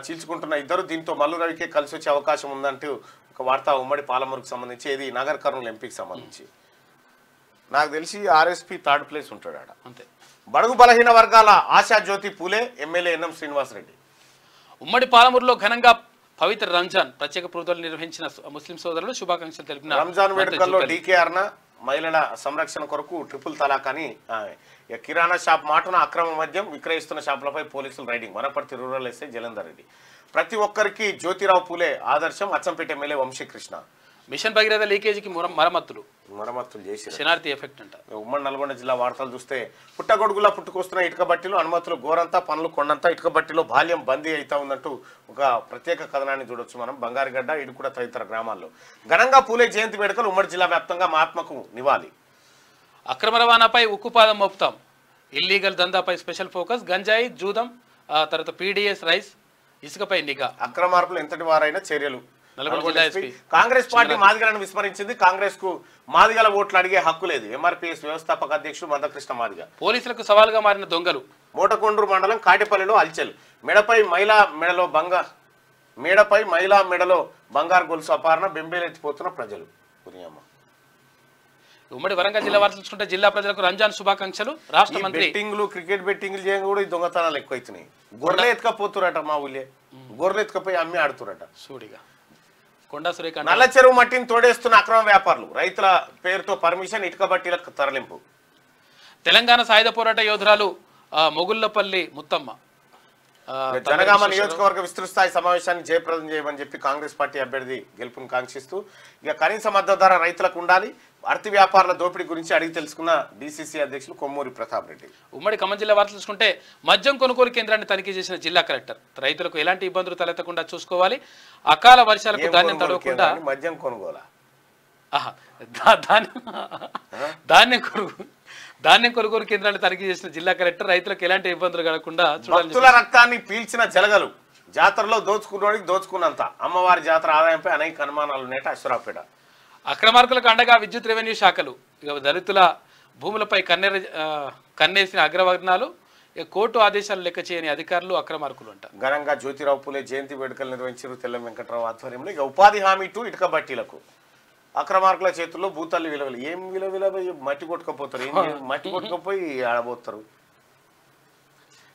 చీల్చుకుంటున్న ఇద్దరు. దీంతో మల్లు రవికే కలిసి వచ్చే అవకాశం ఉందంటూ ఒక వార్త ఉమ్మడి పాలమూరుకు సంబంధించి, ఇది నగర్ కర్నూలు ఎంపీకి సంబంధించి. నాకు తెలిసి ఆర్ఎస్పీ 3rd ప్లేస్ ఉంటాడు ఆడ. అంతే. బడుగు బలహీన వర్గాల ఆశా జ్యోతి పూలే, ఎమ్మెల్యే ఎన్ఎం శ్రీనివాసరెడ్డి. ఉమ్మడి పాలమూరులో ఘనంగా పవిత్ర రంజాన్ ప్రత్యేక పూజలు నిర్వహించిన ముస్లిం సోదరులు శుభాకాంక్షలు తెలిపిన రంజాన్ వేడుకల్లో డీకేఆర్న మహిళల సంరక్షణ కొరకు ట్రిపుల్ తలాక్ అని కిరాణా షాప్ మాటన అక్రమ మద్యం విక్రయిస్తున్న షాపులపై పోలీసులు riding. Wanaparthy rural SI Jalandhar Reddy. ప్రతి ఒక్కరికి జ్యోతిరావు పూలే ఆదర్శం, అచ్చంపేట ఎమ్మెల్యే వంశీకృష్ణ. మిషన్ భగీరథ లీకేజీకి మరమ్మతులు చేసి శనార్థి ఎఫెక్ట్ అంట. ఉమ్మడి నల్గొండ జిల్లా వార్తలు చూస్తే పుట్టగొడుగులా పుట్టుకొస్తున్న ఇటుక బట్టీలు, అనుమతులు గోరంతా, పనులు కొండంతా, ఇటుక బట్టీలో బాల్యం బందీ అవుతా ఉందంటూ ఒక ప్రత్యేక కథనాన్ని చూడొచ్చు మనం. బంగారుగడ్డ, ఇడుకుడ తదితర గ్రామాల్లో ఘనంగా పూలే జయంతి వేడుకలు. ఉమ్మడి జిల్లా వ్యాప్తంగా మహాత్మకు నివాళి. అక్రమ రవాణాపై ఉక్కుపాదం మోపుతాం, ఇల్లీగల్ దందాపై స్పెషల్ ఫోకస్, గంజాయి, జూదం, తర్వాత పీడీఎస్ రైస్, ఇసుకపై నిఘా. అక్రమార్కులు ఎంతటి వారైనా చర్యలు. నల్గొండ కాంగ్రెస్ పార్టీ మాదిగలను విస్మరించింది. కాంగ్రెస్ కు మాదిగల ఓట్లు అడిగే హక్కు లేదు. ఎంఆర్పీఎస్ వ్యవస్థాపక అధ్యక్షుడు మందకృష్ణ మాదిగ. పోలీసులకు సవాల్గా మారిన దొంగలు. మోటకొండ్రు మండలం కాటిపల్లిలో అల్చెల్. మేడపై మహిళా మెడలో బంగారు గొలుసు అపహరణ, బెంబేలెత్తిపోతున్న ప్రజలు. ఉమ్మడి వరంగల్ జిల్లా వార్తలు చూసుకుంటే జిల్లా ప్రజలకు రంజాన్ శుభాకాంక్షలు. రాష్ట్ర మంత్రి బెట్టింగ్లు, క్రికెట్ బెట్టింగ్లు చేయగా కూడా ఈ దొంగతనాలు ఎక్కువైతున్నాయి. గొర్రెలు ఎత్తుకపోతురట, మా ఊళ్ళే గొర్రెలు ఎత్తుకపోయి అమ్మి ఆడుతురట. సూడిగా కొండా సురేఖ. నల్ల చెరువు మట్టిని తోడేస్తున్న అక్రమ వ్యాపారులు, రైతుల పేరుతో పర్మిషన్, ఇటుక బట్టీలకు తరలింపు. తెలంగాణ సాయుధ పోరాట యోధురాలు మొగుళ్లపల్లి ముత్తమ్మ జనగామ నియోజకవర్గ విస్తృత స్థాయి సమావేశాన్ని జయప్రదం చేయమని చెప్పి కాంగ్రెస్ పార్టీ అభ్యర్థి గెలుపును కాంక్షిస్తూ ఇక కనీస మద్దతు ధర రైతులకు ఉండాలి, అర్తి వ్యాపారుల దోపిడీ గురించి అడిగి తెలుసుకున్న డీసీసీ అధ్యక్షులు కొమ్మూరి ప్రతాప్ రెడ్డి. ఉమ్మడి ఖమ్మం జిల్లా వార్తలు చూసుకుంటే మద్యం కొనుగోలు కేంద్రాన్ని తనిఖీ చేసిన జిల్లా కలెక్టర్. రైతులకు ఎలాంటి ఇబ్బందులు తలెత్తకుండా చూసుకోవాలి, అకాల వర్షాలకు ధాన్యం తడవకుండా. మద్యం కొనుగోలా? ధాన్యం కొనుగోలు కేంద్రాన్ని తనిఖీ చేసిన జిల్లా కలెక్టర్. రైతులకు ఎలాంటి ఇబ్బందులు కలగకుండా భక్తుల రక్తాన్ని పీల్చిన జలగలు, జాతరలో దోచుకున్నోడికి దోచుకున్నంత. అమ్మవారి జాతర ఆదాయంపై అనేక అనుమానాలు నేట అశ్వరాపేట. అక్రమార్కులకు అండగా విద్యుత్ రెవెన్యూ శాఖలు. ఇక దళితుల భూములపై కన్నేసిన అగ్రవర్ణాలు. ఇక కోర్టు ఆదేశాలు లెక్క చేయని అధికారులు అక్రమార్కులు అంట. ఘనంగా జ్యోతిరావు పూలే జయంతి వేడుకలు నిర్వహించారు తెల్లం వెంకట్రావు ఆధ్వర్యంలో. ఇక ఉపాధి హామీ టు ఇటుక బట్టీలకు. అక్రమార్కుల చేతుల్లో భూతల్లి విలువలు. ఏం విలువ మట్టి కొట్టుకపోతారు, మట్టి కొట్టుకపోయి ఆడబోతారు.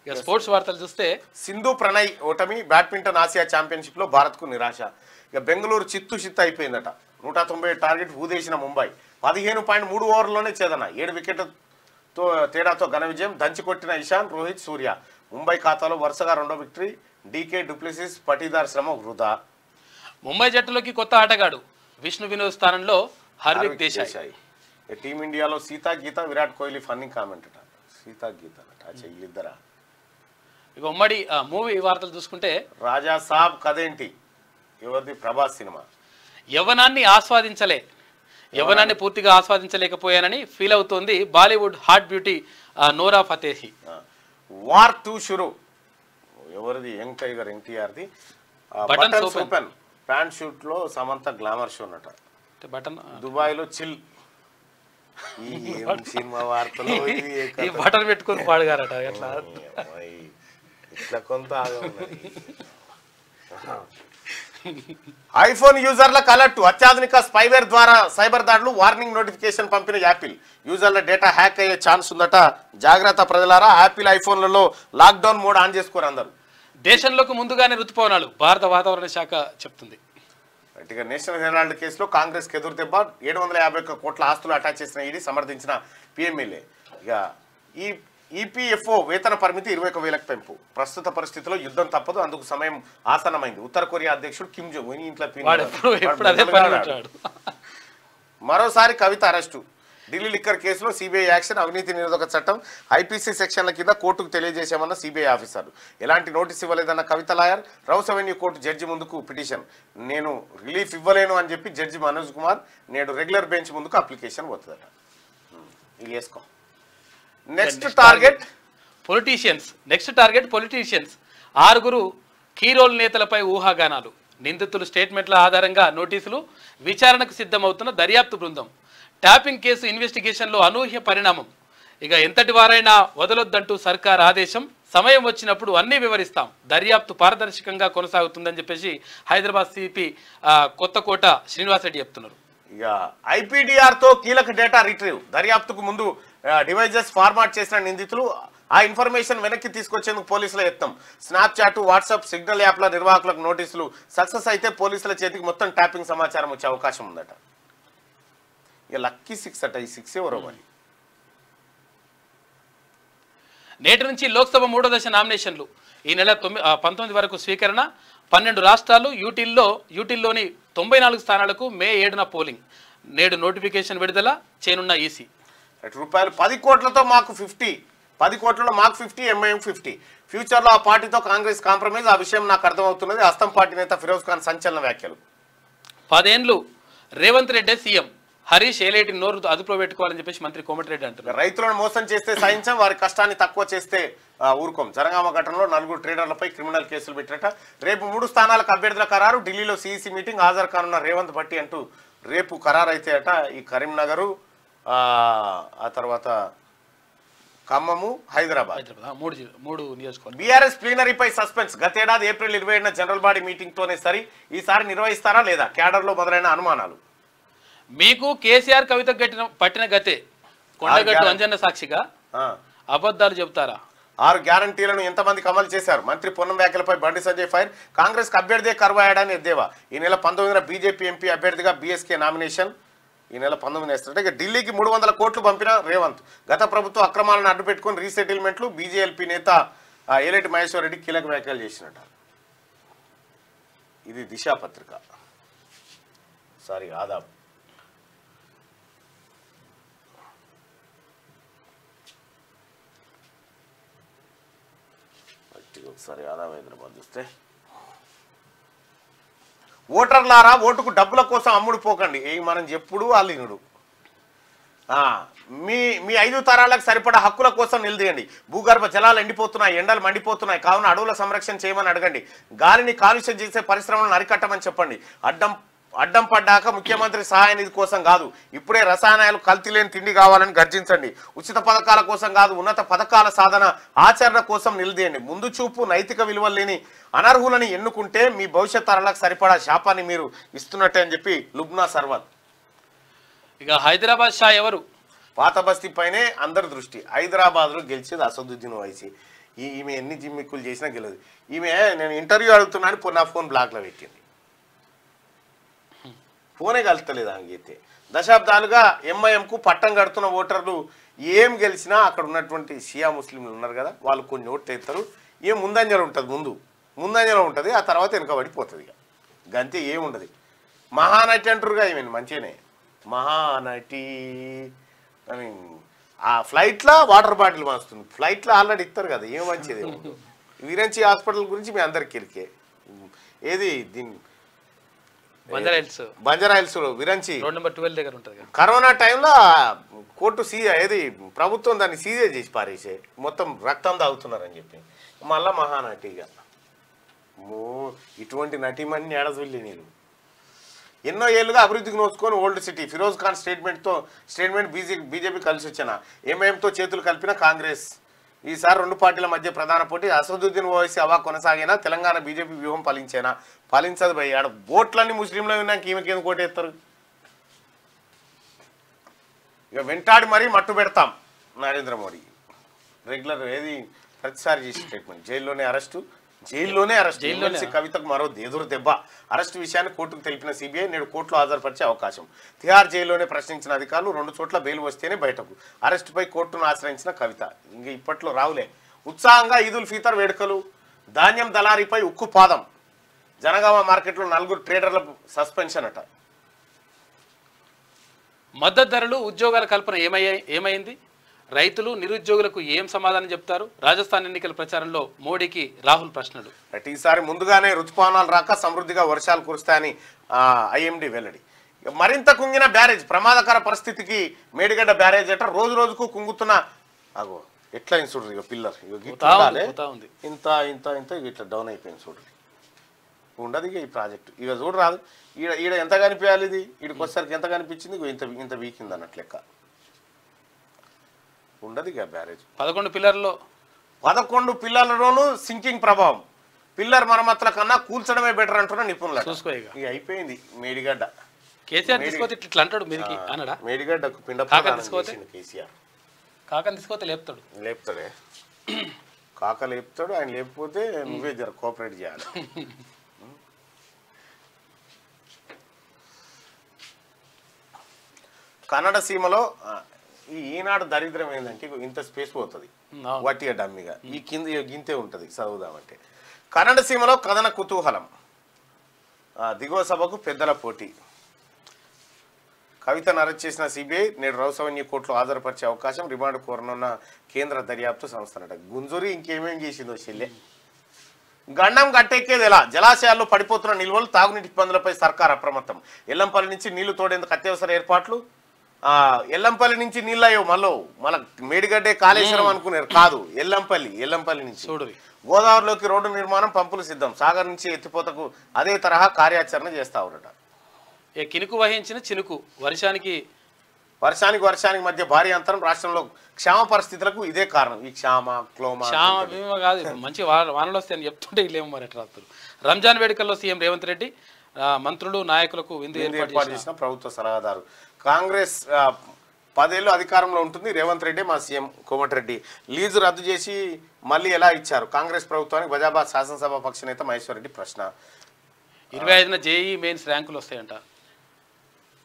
ఇక స్పోర్ట్స్ వార్తలు చూస్తే సింధు ప్రణయ్ ఓటమి, బ్యాడ్మింటన్ ఆసియా ఛాంపియన్షిప్ లో భారత్ కు నిరాశ. ఇక బెంగళూరు చిత్తు అయిపోయిందట. 190 టార్గెట్ ఊదేసిన ముంబై 15.3 ఓవర్లోనే ఛేదన. 7 వికెట్లతో తేడాతో ఘన విజయం. దంచి కొట్టిన ఇషాన్, రోహిత్, సూర్య. ముంబై ఖాతాలో వరుసగా 2వ విక్టరీ. డీకే డూప్లెసిస్ పటీదార్ శ్రమ వృధా. ముంబై జట్టులోకి కొత్త ఆటగాడు విష్ణు వినోద్ స్థానంలో హార్దిక్ దేశాయ్. టీమిండియాలో సీతా గీత విరాట్ కోహ్లీ ఫన్నింగ్ కామెంట్ అట. సీతా గీత అట చెయ్యిద్దరా. ఇక ఉమ్మడి మూవీ వార్తలు చూసుకుంటే రాజా సాబ్ కదేంటి ఎవరిది? ప్రభాస్ సినిమా. యవ్వనాన్ని పూర్తిగా ఆస్వాదించలేకపోయానని ఫీల్ అవుతోంది Bollywood hot beauty Nora Fatehi. War 2 షురు ఎవరిది? యంగ్ టైగర్ ఎన్టీఆర్ది. బటన్ ఓపెన్ ప్యాంట్ షూట్ లో సమంత గ్లామర్ షో అన్నట. బటన్ దుబాయ్ లో చిల్. ఈ సినిమా వార్తలు బటన్ పెట్టుకొని పాడుగారట. ఇట్లా కొంత ఐఫోన్ యూజర్లకు అలర్ట్. అత్యాధునిక స్పైవేర్ ద్వారా సైబర్ దాడులు. వార్నింగ్ నోటిఫికేషన్ పంపిన యాపిల్. యూజర్ల డేటా హ్యాక్ అయ్యే ఛాన్స్ ఉందట. జాగ్రత్త ప్రజలారా. యాపిల్ ఐఫోన్లలో లాక్డౌన్ మోడ్ ఆన్ చేసుకోరు అందరూ. దేశంలోకి ముందుగానే రుతుపవనాలు భారత వాతావరణ శాఖ చెప్తుంది. ఇక నేషనల్ హెరాల్డ్ కేసులో కాంగ్రెస్ కి ఎదురు దెబ్బ. 751 కోట్ల ఆస్తులు అటాచ్ చేసిన ఈడీ సమర్థించిన పిఎంఎల్ఏ. ఇక ఈపీఎఫ్ఓ వేతన పరిమితి 21,000కు పెంపు. ప్రస్తుత పరిస్థితిలో యుద్ధం తప్పదు, అందుకు సమయం ఆసన్నమైంది. ఉత్తర కొరియా అధ్యక్షుడు కిమ్ జోంగ్ ఉన్ ఇంట్లో మరోసారి కవిత అరెస్టు. ఢిల్లీ లిక్కర్ కేసులో సిబిఐ యాక్షన్. అవినీతి నిరోధక చట్టం ఐపీసీ సెక్షన్ల కింద కోర్టుకు తెలియజేశామన్న సిబిఐ ఆఫీసర్లు. ఎలాంటి నోటీస్ ఇవ్వలేదన్న Kavitha lawyer. Rouse Avenue court judge ముందుకు పిటిషన్. నేను రిలీఫ్ ఇవ్వలేను అని చెప్పి జడ్జి మనోజ్ కుమార్ నేడు రెగ్యులర్ బెంచ్ ముందుకు అప్లికేషన్ పోతుందట. ఇది వేసుకో. Next target politicians. 6 key role నేతలపై ఊహాగానాలు. నిందితులు స్టేట్మెంట్ల ఆధారంగా నోటీసులు. విచారణకు సిద్ధమవుతున్న దర్యాప్తు బృందం. ట్యాపింగ్ కేసు ఇన్వెస్టిగేషన్లో అనూహ్య పరిణామం. ఇక ఎంతటి వారైనా వదలొద్దంటూ సర్కార్ ఆదేశం. సమయం వచ్చినప్పుడు అన్నీ వివరిస్తాం. దర్యాప్తు పారదర్శకంగా కొనసాగుతుందని చెప్పేసి హైదరాబాద్ సిపి కొత్తకోట శ్రీనివాసరెడ్డి చెప్తున్నారు. ఇక ఐపీడీఆర్తో కీలక డేటా రిట్రీవ్. దర్యాప్తుకు ముందు డివైజెస్ ఫార్మాట్ చేసిన నిందితులు ఆ ఇన్ఫర్మేషన్ వెనక్కి తీసుకొచ్చేందుకు పోలీసుల యత్నం. స్నాప్చాట్, వాట్సాప్, సిగ్నల్ యాప్ల నిర్వాహకులకు నోటీసులు. సక్సెస్ అయితే పోలీసుల చేతికి మొత్తం ట్యాపింగ్ సమాచారం వచ్చే అవకాశం ఉందట. ఇక లక్కీ 6 అట. ఈ 6 ఎవరో మరి. నేటి నుంచి లోక్సభ 3వ దశ నామినేషన్లు. ఈ నెల 19 వరకు స్వీకరణ. 12 రాష్ట్రాలు యూటీల్లోని 94 స్థానాలకు మే 7న పోలింగ్. నేడు నోటిఫికేషన్ విడుదల చేయనున్న ఈసీ. రూపాయలు 10 కోట్లతో మాకు 50. 10 కోట్లలో మాకు 50, ఎంఐఎం 50. ఫ్యూచర్లో ఆ పార్టీతో కాంగ్రెస్ కాంప్రమైజ్. ఆ విషయం నాకు అర్థమవుతున్నది. అస్తం పార్టీ నేత ఫిరోజ్ ఖాన్ సంచలన వ్యాఖ్యలు. 10 ఏళ్లు రేవంత్ రెడ్డి సీఎం. హరీష్ ఏలేటి నోరు అదుపులో పెట్టుకోవాలని చెప్పేసి మంత్రి కోమటిరెడ్డి అంటున్నారు. రైతులను మోసం చేస్తే సహించం, వారి కష్టాన్ని తక్కువ చేస్తే ఊరుకోం. జనగామ ఘటనలో 4 ట్రేడర్లపై క్రిమినల్ కేసులు పెట్టారట. రేపు 3 స్థానాలకు అభ్యర్థుల ఖరారు. ఢిల్లీలో సిఈసి మీటింగ్. హాజరు కానున్న రేవంత్ భట్టి అంటూ రేపు ఖరారు అయితే అట. ఈ కరీంనగర్, ఆ తర్వాత ఖమ్మము, హైదరాబాద్ 3 నియోజకవర్గాలు. బీఆర్ఎస్ ప్లీనరీపై సస్పెన్స్. గతేడాది ఏప్రిల్ 27న జనరల్ బాడీ మీటింగ్ తోనే సరి. ఈసారి నిర్వహిస్తారా లేదా? క్యాడర్లో మొదలైన అనుమానాలు. మీకు కేసీఆర్ కవిత పట్టిన గతే. కొండగట్టు అంజన్న సాక్షిగా అబద్ధాలు చెబుతారా? 6 గ్యారంటీలను ఎంతమందికి అమలు చేశారు? మంత్రి పొన్నం వ్యాఖ్యలపై బండి సంజయ్ ఫైర్. కాంగ్రెస్ కు అభ్యర్థియే కరువయ్యాడని ఎద్దేవా. ఈ నెల 19న బీజేపీ ఎంపీ అభ్యర్థిగా బీఎస్కే నామినేషన్. ఈ నెల 19 వేస్తారట. ఇక ఢిల్లీకి 300 కోట్లు పంపిన రేవంత్. గత ప్రభుత్వ అక్రమాలను అడ్డుపెట్టుకుని రీసెటిల్మెంట్లు. బీజేఎల్పీ నేత ఏలేటి మహేశ్వర్ రెడ్డి కీలక వ్యాఖ్యలు చేసినట. ఇది దిశా పత్రిక. ఆదాబ్. ఒకసారి ఆదాబ్ హైదరాబాద్ చూస్తే, ఓటర్లారా ఓటుకు డబ్బుల కోసం అమ్ముడు పోకండి. మనం ఎప్పుడు అల్లినుడు. మీ 5 తరాలకు సరిపడా హక్కుల కోసం నిలదీయండి. భూగర్భ జలాలు ఎండిపోతున్నాయి, ఎండలు మండిపోతున్నాయి. కావున అడవుల సంరక్షణ చేయమని అడగండి. గాలిని కాలుష్యం చేసే పరిశ్రమలను అరికట్టమని చెప్పండి. అడ్డం పడ్డాక ముఖ్యమంత్రి సహాయ నిధి కోసం కాదు, ఇప్పుడే రసాయనాలు కల్తీ లేని తిండి కావాలని గర్జించండి. ఉచిత పథకాల కోసం కాదు, ఉన్నత పథకాల సాధన ఆచరణ కోసం నిలదీయండి. ముందు చూపు, నైతిక విలువలు లేని అనర్హులని ఎన్నుకుంటే మీ భవిష్యత్ తరాలకు సరిపడా శాపాన్ని మీరు ఇస్తున్నట్టే అని చెప్పి లుబ్నా సర్వత్. ఇక హైదరాబాద్ షా ఎవరు? పాత బస్తీ పైనే అందరి దృష్టి. హైదరాబాద్లో గెలిచేది అసదుద్దీన్ ఓవైసీ. ఈమె ఎన్ని జిమ్మిక్కులు చేసినా గెలదు. ఈమె నేను ఇంటర్వ్యూ అడుగుతున్నాను, నా ఫోన్ బ్లాక్లో పెట్టింది. ఫోనే కలుస్తలేదు ఆమెకైతే. దశాబ్దాలుగా ఎంఐఎంకు పట్టం కడుతున్న ఓటర్లు ఏం గెలిచినా అక్కడ ఉన్నటువంటి షియా ముస్లింలు ఉన్నారు కదా, వాళ్ళు కొన్ని ఓట్లు వేస్తారు. ఏం ముందంజలు ఉంటుంది. ముందంజలో ఉంటుంది, ఆ తర్వాత వెనుకబడిపోతుంది. ఇక గంతే ఏముండదు. మహానటి అంటారుగా ఏమైంది మంచిగానే మహానటి అని. ఆ ఫ్లైట్లో వాటర్ బాటిల్ వస్తుంది, ఫ్లైట్లో ఆల్రెడీ ఇస్తారు కదా, ఏం మంచిది. విరంచి హాస్పిటల్ గురించి మీ అందరికి ఎరికే. ఏది దీని బంజారాహిల్స్ విరంచి రోడ్ నెంబర్ 12 దగ్గర ఉంటుంది. కరోనా టైంలో కోర్టు ఏది ప్రభుత్వం దాన్ని సీజే చేసి పారేసే, మొత్తం రక్తం తాగుతున్నారని చెప్పి. మళ్ళా మహానటిగా ఇటువంటి నటిమని ఏడజుల్లి నేను ఎన్నో ఏళ్ళుగా అభివృద్ధికి నోచుకొని old city Firoz Khan statement BJP కలిసి వచ్చిన ఎంఐఎంతో చేతులు కలిపిన కాంగ్రెస్. ఈసారి రెండు పార్టీల మధ్య ప్రధాన పోటీ. అసదుద్దీన్ ఓవైసీ హవా కొనసాగినా తెలంగాణ బీజేపీ వ్యూహం ఫలించదు భయ్. ఆడ ఓట్లన్నీ ముస్లింలు ఉన్నాక ఈమెకి ఎందుకు ఓటేస్తారు? ఇక వెంటాడి మరీ మట్టు పెడతాం నరేంద్ర మోడీ. రెగ్యులర్ ఏది ప్రతిసారి చేసే స్టేట్మెంట్. జైల్లోనే అరెస్టు కవితకు మరో ఎదురు దెబ్బ. అరెస్టు విషయాన్ని కోర్టుకు తెలిపిన సిబిఐ నేడు కోర్టులో హాజరుపరిచే అవకాశం. తిహార్ జైల్లోనే ప్రశ్నించిన అధికారులు 2 చోట్ల బెయిల్ వస్తేనే బయటకు. అరెస్టుపై కోర్టును ఆశ్రయించిన కవిత. ఇంక ఇప్పట్లో రావులే. ఉత్సాహంగా ఈదుల్ ఫీతర్ వేడుకలు. ధాన్యం దళారీపై ఉక్కు పాదం. జనగామ మార్కెట్లో 4 ట్రేడర్ల సస్పెన్షన్ అట. మద్దతు ధరలు ఉద్యోగాల కల్పన ఏమైంది? రైతులు నిరుద్యోగులకు ఏం సమాధానం చెప్తారు? రాజస్థాన్ ఎన్నికల ప్రచారంలో మోడీకి రాహుల్ ప్రశ్నలు. ఈసారి ముందుగానే రుతుపవనాలు రాక సమృద్ధిగా వర్షాలు కురుస్తాయని ఐఎండీ వెల్లడి. మరింత కుంగిన బ్యారేజ్. ప్రమాదకర పరిస్థితికి మేడిగడ్డ బ్యారేజ్ అట. రోజు రోజుకు కుంగుతున్న అగో ఎట్లా అయింది చూడరు. ఇక పిల్లర్ ఇంత ఇంత ఇంత ఇట్లా డౌన్ అయిపోయింది చూడరు. ఉండదు ఇక ఈ ప్రాజెక్టు. ఇక చూడరాదు. ఈడ ఎంత కనిపించాలి, ఇది ఈడికి వచ్చేసరికి ఎంత కనిపించింది, ఇంత ఇంత వీకింది అన్నట్లు లెక్క. ఉండదు ఇక బ్యారేజ్. 11 పిల్లర్లలోనూ సింకింగ్ ప్రభావం. పిల్లర్ మరమ్మతుల కన్నా కూల్చడమే బెటర్ అంటున్న నిపుణులు. ఇక అయిపోయింది మేడిగడ్డ. మేడిగడ్డకు పిండ కేసీఆర్ కాకని తీసుకోతే లేపుతాడే. కాక లేపుతాడు. ఆయన లేకపోతే నువ్వే జర కోఆపరేట్ చేయాలి. కన్నడ సీమలో ఈనాడు దరిద్రం ఏంటంటే ఇంత స్పేస్ పోతుంది వట్టిగా డమ్మిగా. ఈ కింద గింతే ఉంటుంది చదువుదామంటే. కన్నడ సీమలో కథన కుతూహలం. దిగువ సభకు పెద్దల పోటీ. కవితను అరెస్ట్ చేసిన సిబిఐ నేడు రౌసవన్య కోర్టులో హాజరుపరిచే అవకాశం. రిమాండ్ కోరనున్న కేంద్ర దర్యాప్తు సంస్థనట. గుంజూరి ఇంకేమేం చేసిందో చెల్లె. గండం గట్టెక్కేది ఎలా? జలాశయాల్లో పడిపోతున్న నిల్వలు, తాగునీటి ఇబ్బందులపై సర్కార్ అప్రమత్తం. ఎల్లంపల్లి నుంచి నీళ్లు తోడేందుకు అత్యవసర ఏర్పాట్లు. ఎల్లంపల్లి నుంచి నీళ్ళయ్యో మళ్ళీ మేడిగడ్డే కాళేశ్వరం అనుకున్నారు, కాదు ఎల్లంపల్లి నుంచి. గోదావరిలోకి రోడ్డు నిర్మాణం, పంపులు సిద్ధం. సాగర్ నుంచి ఎత్తిపోతకు అదే తరహా కార్యాచరణ చేస్తా ఉన్నారట. కినుకు వహించిన చినుకు. వర్షానికి మధ్య భారీ అంతరం. రాష్ట్రంలో క్షామ పరిస్థితులకు ఇదే కారణం. ఈ క్షామ కాదు, మంచి వానలు వస్తాయని చెప్తుంటే ఇల్లేమో మరి ఎట్లా రాస్తారు. రంజాన్ వేడుకల్లో సీఎం రేవంత్ రెడ్డి మంత్రులు నాయకులకు విందు ఏర్పాటు చేసిన ప్రభుత్వ సలహాదారు. కాంగ్రెస్ 10 ఏళ్ళు అధికారంలో ఉంటుంది. రేవంత్ రెడ్డి మా సీఎం కోమటిరెడ్డి. లీజు రద్దు చేసి మళ్ళీ ఎలా ఇచ్చారు కాంగ్రెస్ ప్రభుత్వానికి? బజాబాద్ శాసనసభ పక్ష నేత మహేశ్వర్ రెడ్డి ప్రశ్న. 25న జేఈ మెయిన్స్ ర్యాంకులు వస్తాయంట.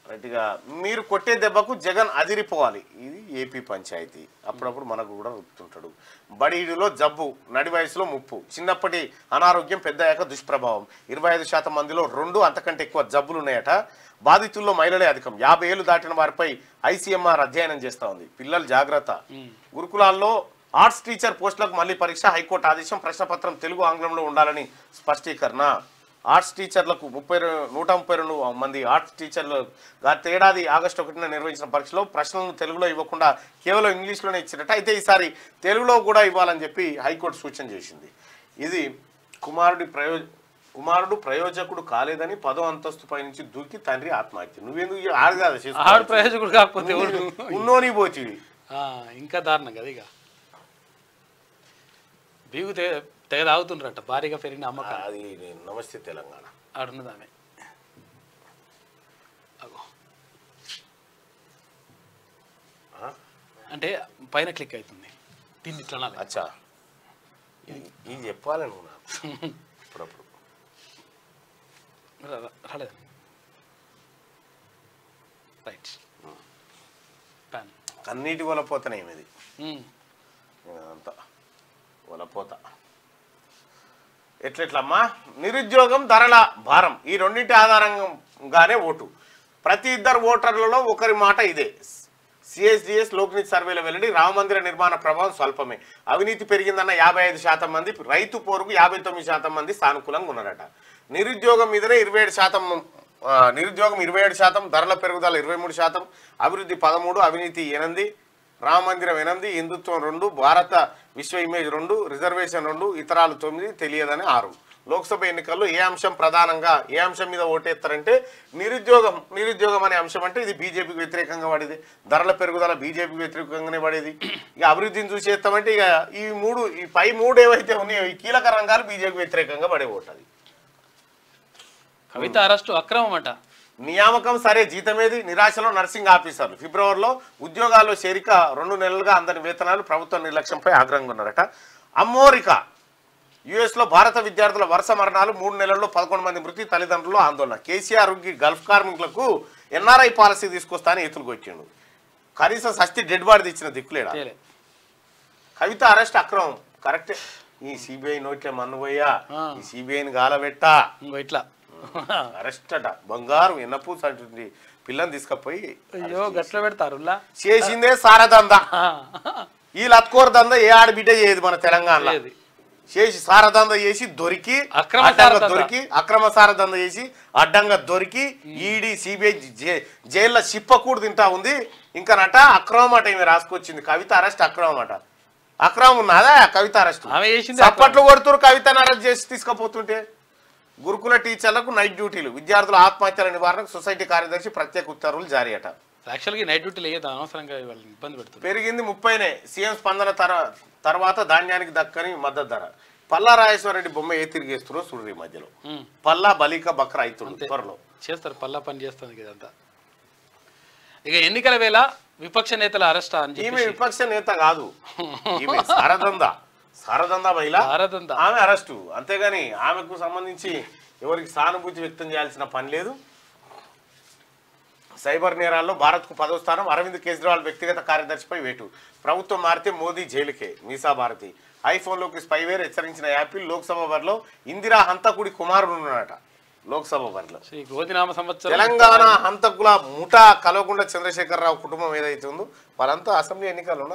రైట్గా మీరు కొట్టే దెబ్బకు జగన్ అదిరిపోవాలి. ఇది ఏపీ పంచాయతీ. అప్పుడప్పుడు మనకు కూడా గుర్తుంటాడు. బడిలో జబ్బు, నడి వయసులో ముప్పు, చిన్నప్పటి అనారోగ్యం, పెద్దయ్యాక దుష్ప్రభావం. 25% మందిలో 2 అంతకంటే ఎక్కువ జబ్బులు ఉన్నాయట. బాధితుల్లో మహిళలే అధికం. 50 ఏళ్లు దాటిన వారిపై ఐసీఎంఆర్ అధ్యయనం చేస్తూ ఉంది. పిల్లలు జాగ్రత్త. గురుకులాల్లో ఆర్ట్స్ టీచర్ పోస్టులకు మళ్ళీ పరీక్ష. హైకోర్టు ఆదేశం. ప్రశ్నపత్రం తెలుగు ఆంగ్లంలో ఉండాలని స్పష్టీకరణ. ఆర్ట్స్ టీచర్లకు 132 మంది ఆర్ట్స్ టీచర్లు గత ఏడాది ఆగస్టు 1న నిర్వహించిన పరీక్షలో ప్రశ్నలను తెలుగులో ఇవ్వకుండా కేవలం ఇంగ్లీష్లోనే ఇచ్చినట్టు. అయితే ఈసారి తెలుగులో కూడా ఇవ్వాలని చెప్పి హైకోర్టు సూచన చేసింది. ఇది కుమారుడు ప్రయోజకుడు కాలేదని 10వ అంతస్తు పై నుంచి దూకి తండ్రి ఆత్మహత్య. నువ్వెందుకు ఆడు ప్రయోజకుడు కాకపోతే ఉన్నోని పోతివి. ఇంకా దారుణం కదా. ఇక బీగు తెగ తాగుతుండ్రట. భారీగా పెరిగిన అమ్మకం. అది నమస్తే తెలంగాణ ఆడున్నదామె. అంటే పైన క్లిక్ అవుతుంది. దీన్ని ఇట్లా అచ్చా ఇది చెప్పాలి నువ్వు నాకు అప్పుడప్పుడు. రాలేదు. రైట్. అన్నిటి వల్ల పోతానే ఇది అంతా వలపోత. ఎట్లెట్లమ్మా నిరుద్యోగం ధరల భారం ఈ రెండింటి ఆధారంగానే ఓటు ప్రతి ఇద్దరు ఓటర్లలో ఒకరి మాట ఇదే సిఎస్డిఎస్ లోక్నీతి సర్వేలో వెల్లడి రామమందిర నిర్మాణ ప్రభావం స్వల్పమే అవినీతి పెరిగిందన్న 55% మంది రైతు పోరుకు 59% మంది సానుకూలంగా ఉన్నారట నిరుద్యోగం మీదనే 27% నిరుద్యోగం 27% ధరల పెరుగుదల 23% అభివృద్ధి 13 అవినీతి 8 రామమందిరం 8 హిందుత్వం 2 భారత విశ్వ ఇమేజ్ 2 రిజర్వేషన్ 2 ఇతరాలు 9 తెలియదని 6 లోక్సభ ఎన్నికల్లో ఏ అంశం ప్రధానంగా ఏ అంశం మీద ఓటేస్తారంటే నిరుద్యోగం అనే అంశం అంటే ఇది బీజేపీకి వ్యతిరేకంగా పడేది ధరల పెరుగుదల బీజేపీకి వ్యతిరేకంగానే పడేది ఇక అభివృద్ధిని చూసేస్తామంటే ఇక ఈ పై మూడు ఏవైతే ఉన్నాయో ఈ కీలక రంగాలు బీజేపీకి వ్యతిరేకంగా పడే ఓటది కవిత అరెస్టు అక్రమం అంట నియామకం సరే జీతమేది నిరాశలో నర్సింగ్ ఆఫీసర్లు ఫిబ్రవరిలో ఉద్యోగాల్లో చేరిక 2 నెలలుగా అందరి వేతనాలు ప్రభుత్వ నిర్లక్ష్యంపై ఆగ్రహంగా ఉన్నారట అమోరికా యుఎస్లో భారత విద్యార్థుల వరుస మరణాలు 3 నెలల్లో 11 మంది మృతి తల్లిదండ్రులు ఆందోళన కేసీఆర్కి గల్ఫ్ కార్మికులకు ఎన్ఆర్ఐ పాలసీ తీసుకొస్తా అని ఎత్తులు కొట్టిండు కనీసం సస్తి డెడ్ బాడీ తెచ్చిన దిక్కులేడా కవిత అరెస్ట్ అక్రమం కరెక్టే ఈ సిబిఐ నోట్లే మన్నుపోయా ఈ సిబిఐని గాలబెట్టా ఇట్లా అరెస్ట్ అట బంగారు ఎన్నపూస అంటుంది పిల్లని తీసుకపోయి గట్ల పెడతారు చేసిందే సారదందా ఈ లత్కోర దందా ఏ ఆడబిడ్డ చేయదు మన తెలంగాణలో చేసి సారదంద చేసి దొరికి అక్రమ సారదంద చేసి అడ్డంగా దొరికి ఈడీ సిబిఐ జైల్లో చిప్పకూడు తింటా ఉంది ఇంకా నట అక్రమం అట ఈమె రాసుకొచ్చింది కవిత అరెస్ట్ అక్రమం అట అక్రమం ఉన్నదా కవిత అరెస్ట్ చప్పట్లు కొడుతురు కవితను అరెస్ట్ చేసి తీసుకుపోతుంటే గురుకుల టీచర్లకు నైట్ డ్యూటీలు విద్యార్థుల ఆత్మహత్యల నివారణకు సొసైటీ కార్యదర్శి ప్రత్యేక ఉత్తర్వులు జారీ అట యాక్చువల్గా నైట్ డ్యూటీలు ఏదో అనవసరంగా ఇబ్బంది పెడుతుంది పెరిగింది 30నే సీఎం స్పందన తర్వాత ధాన్యానికి దక్కని మద్దతు ధర పల్లా రాజేశ్వరరెడ్డి బొమ్మ ఏ తిరిగేస్తారో చూడరు ఈ మధ్యలో పల్లా బలిక బక్ర అవుతుంది త్వరలో చేస్తారు పల్లా పని చేస్తుంది ఇదంతా ఇక ఎన్నికల వేళ విపక్ష నేతల అరెస్ట్ అని ఈమె విపక్ష నేత కాదు ఈమె సారదందా మహిళ ఆమె అరెస్టు అంతేగాని ఆమెకు సంబంధించి ఎవరికి సానుభూతి వ్యక్తం చేయాల్సిన పని లేదు సైబర్ నేరాల్లో భారత్కు 10వ స్థానం అరవింద్ కేజ్రీవాల్ వ్యక్తిగత కార్యదర్శిపై వేటు ప్రభుత్వం మారితే మోదీ జైలుకే మీసా భారతి ఐఫోన్లోకి స్పైవేర్ హెచ్చరించిన యాపిల్ లోక్సభ బరిలో ఇందిరా హంతకుడి కుమారుడు ఉన్నాడట లోక్సభ బరిలో తెలంగాణ హంతకుల ముఠా కల్వకుంట్ల చంద్రశేఖరరావు కుటుంబం ఏదైతే ఉందో వాళ్ళంతా అసెంబ్లీ ఎన్నికల్లో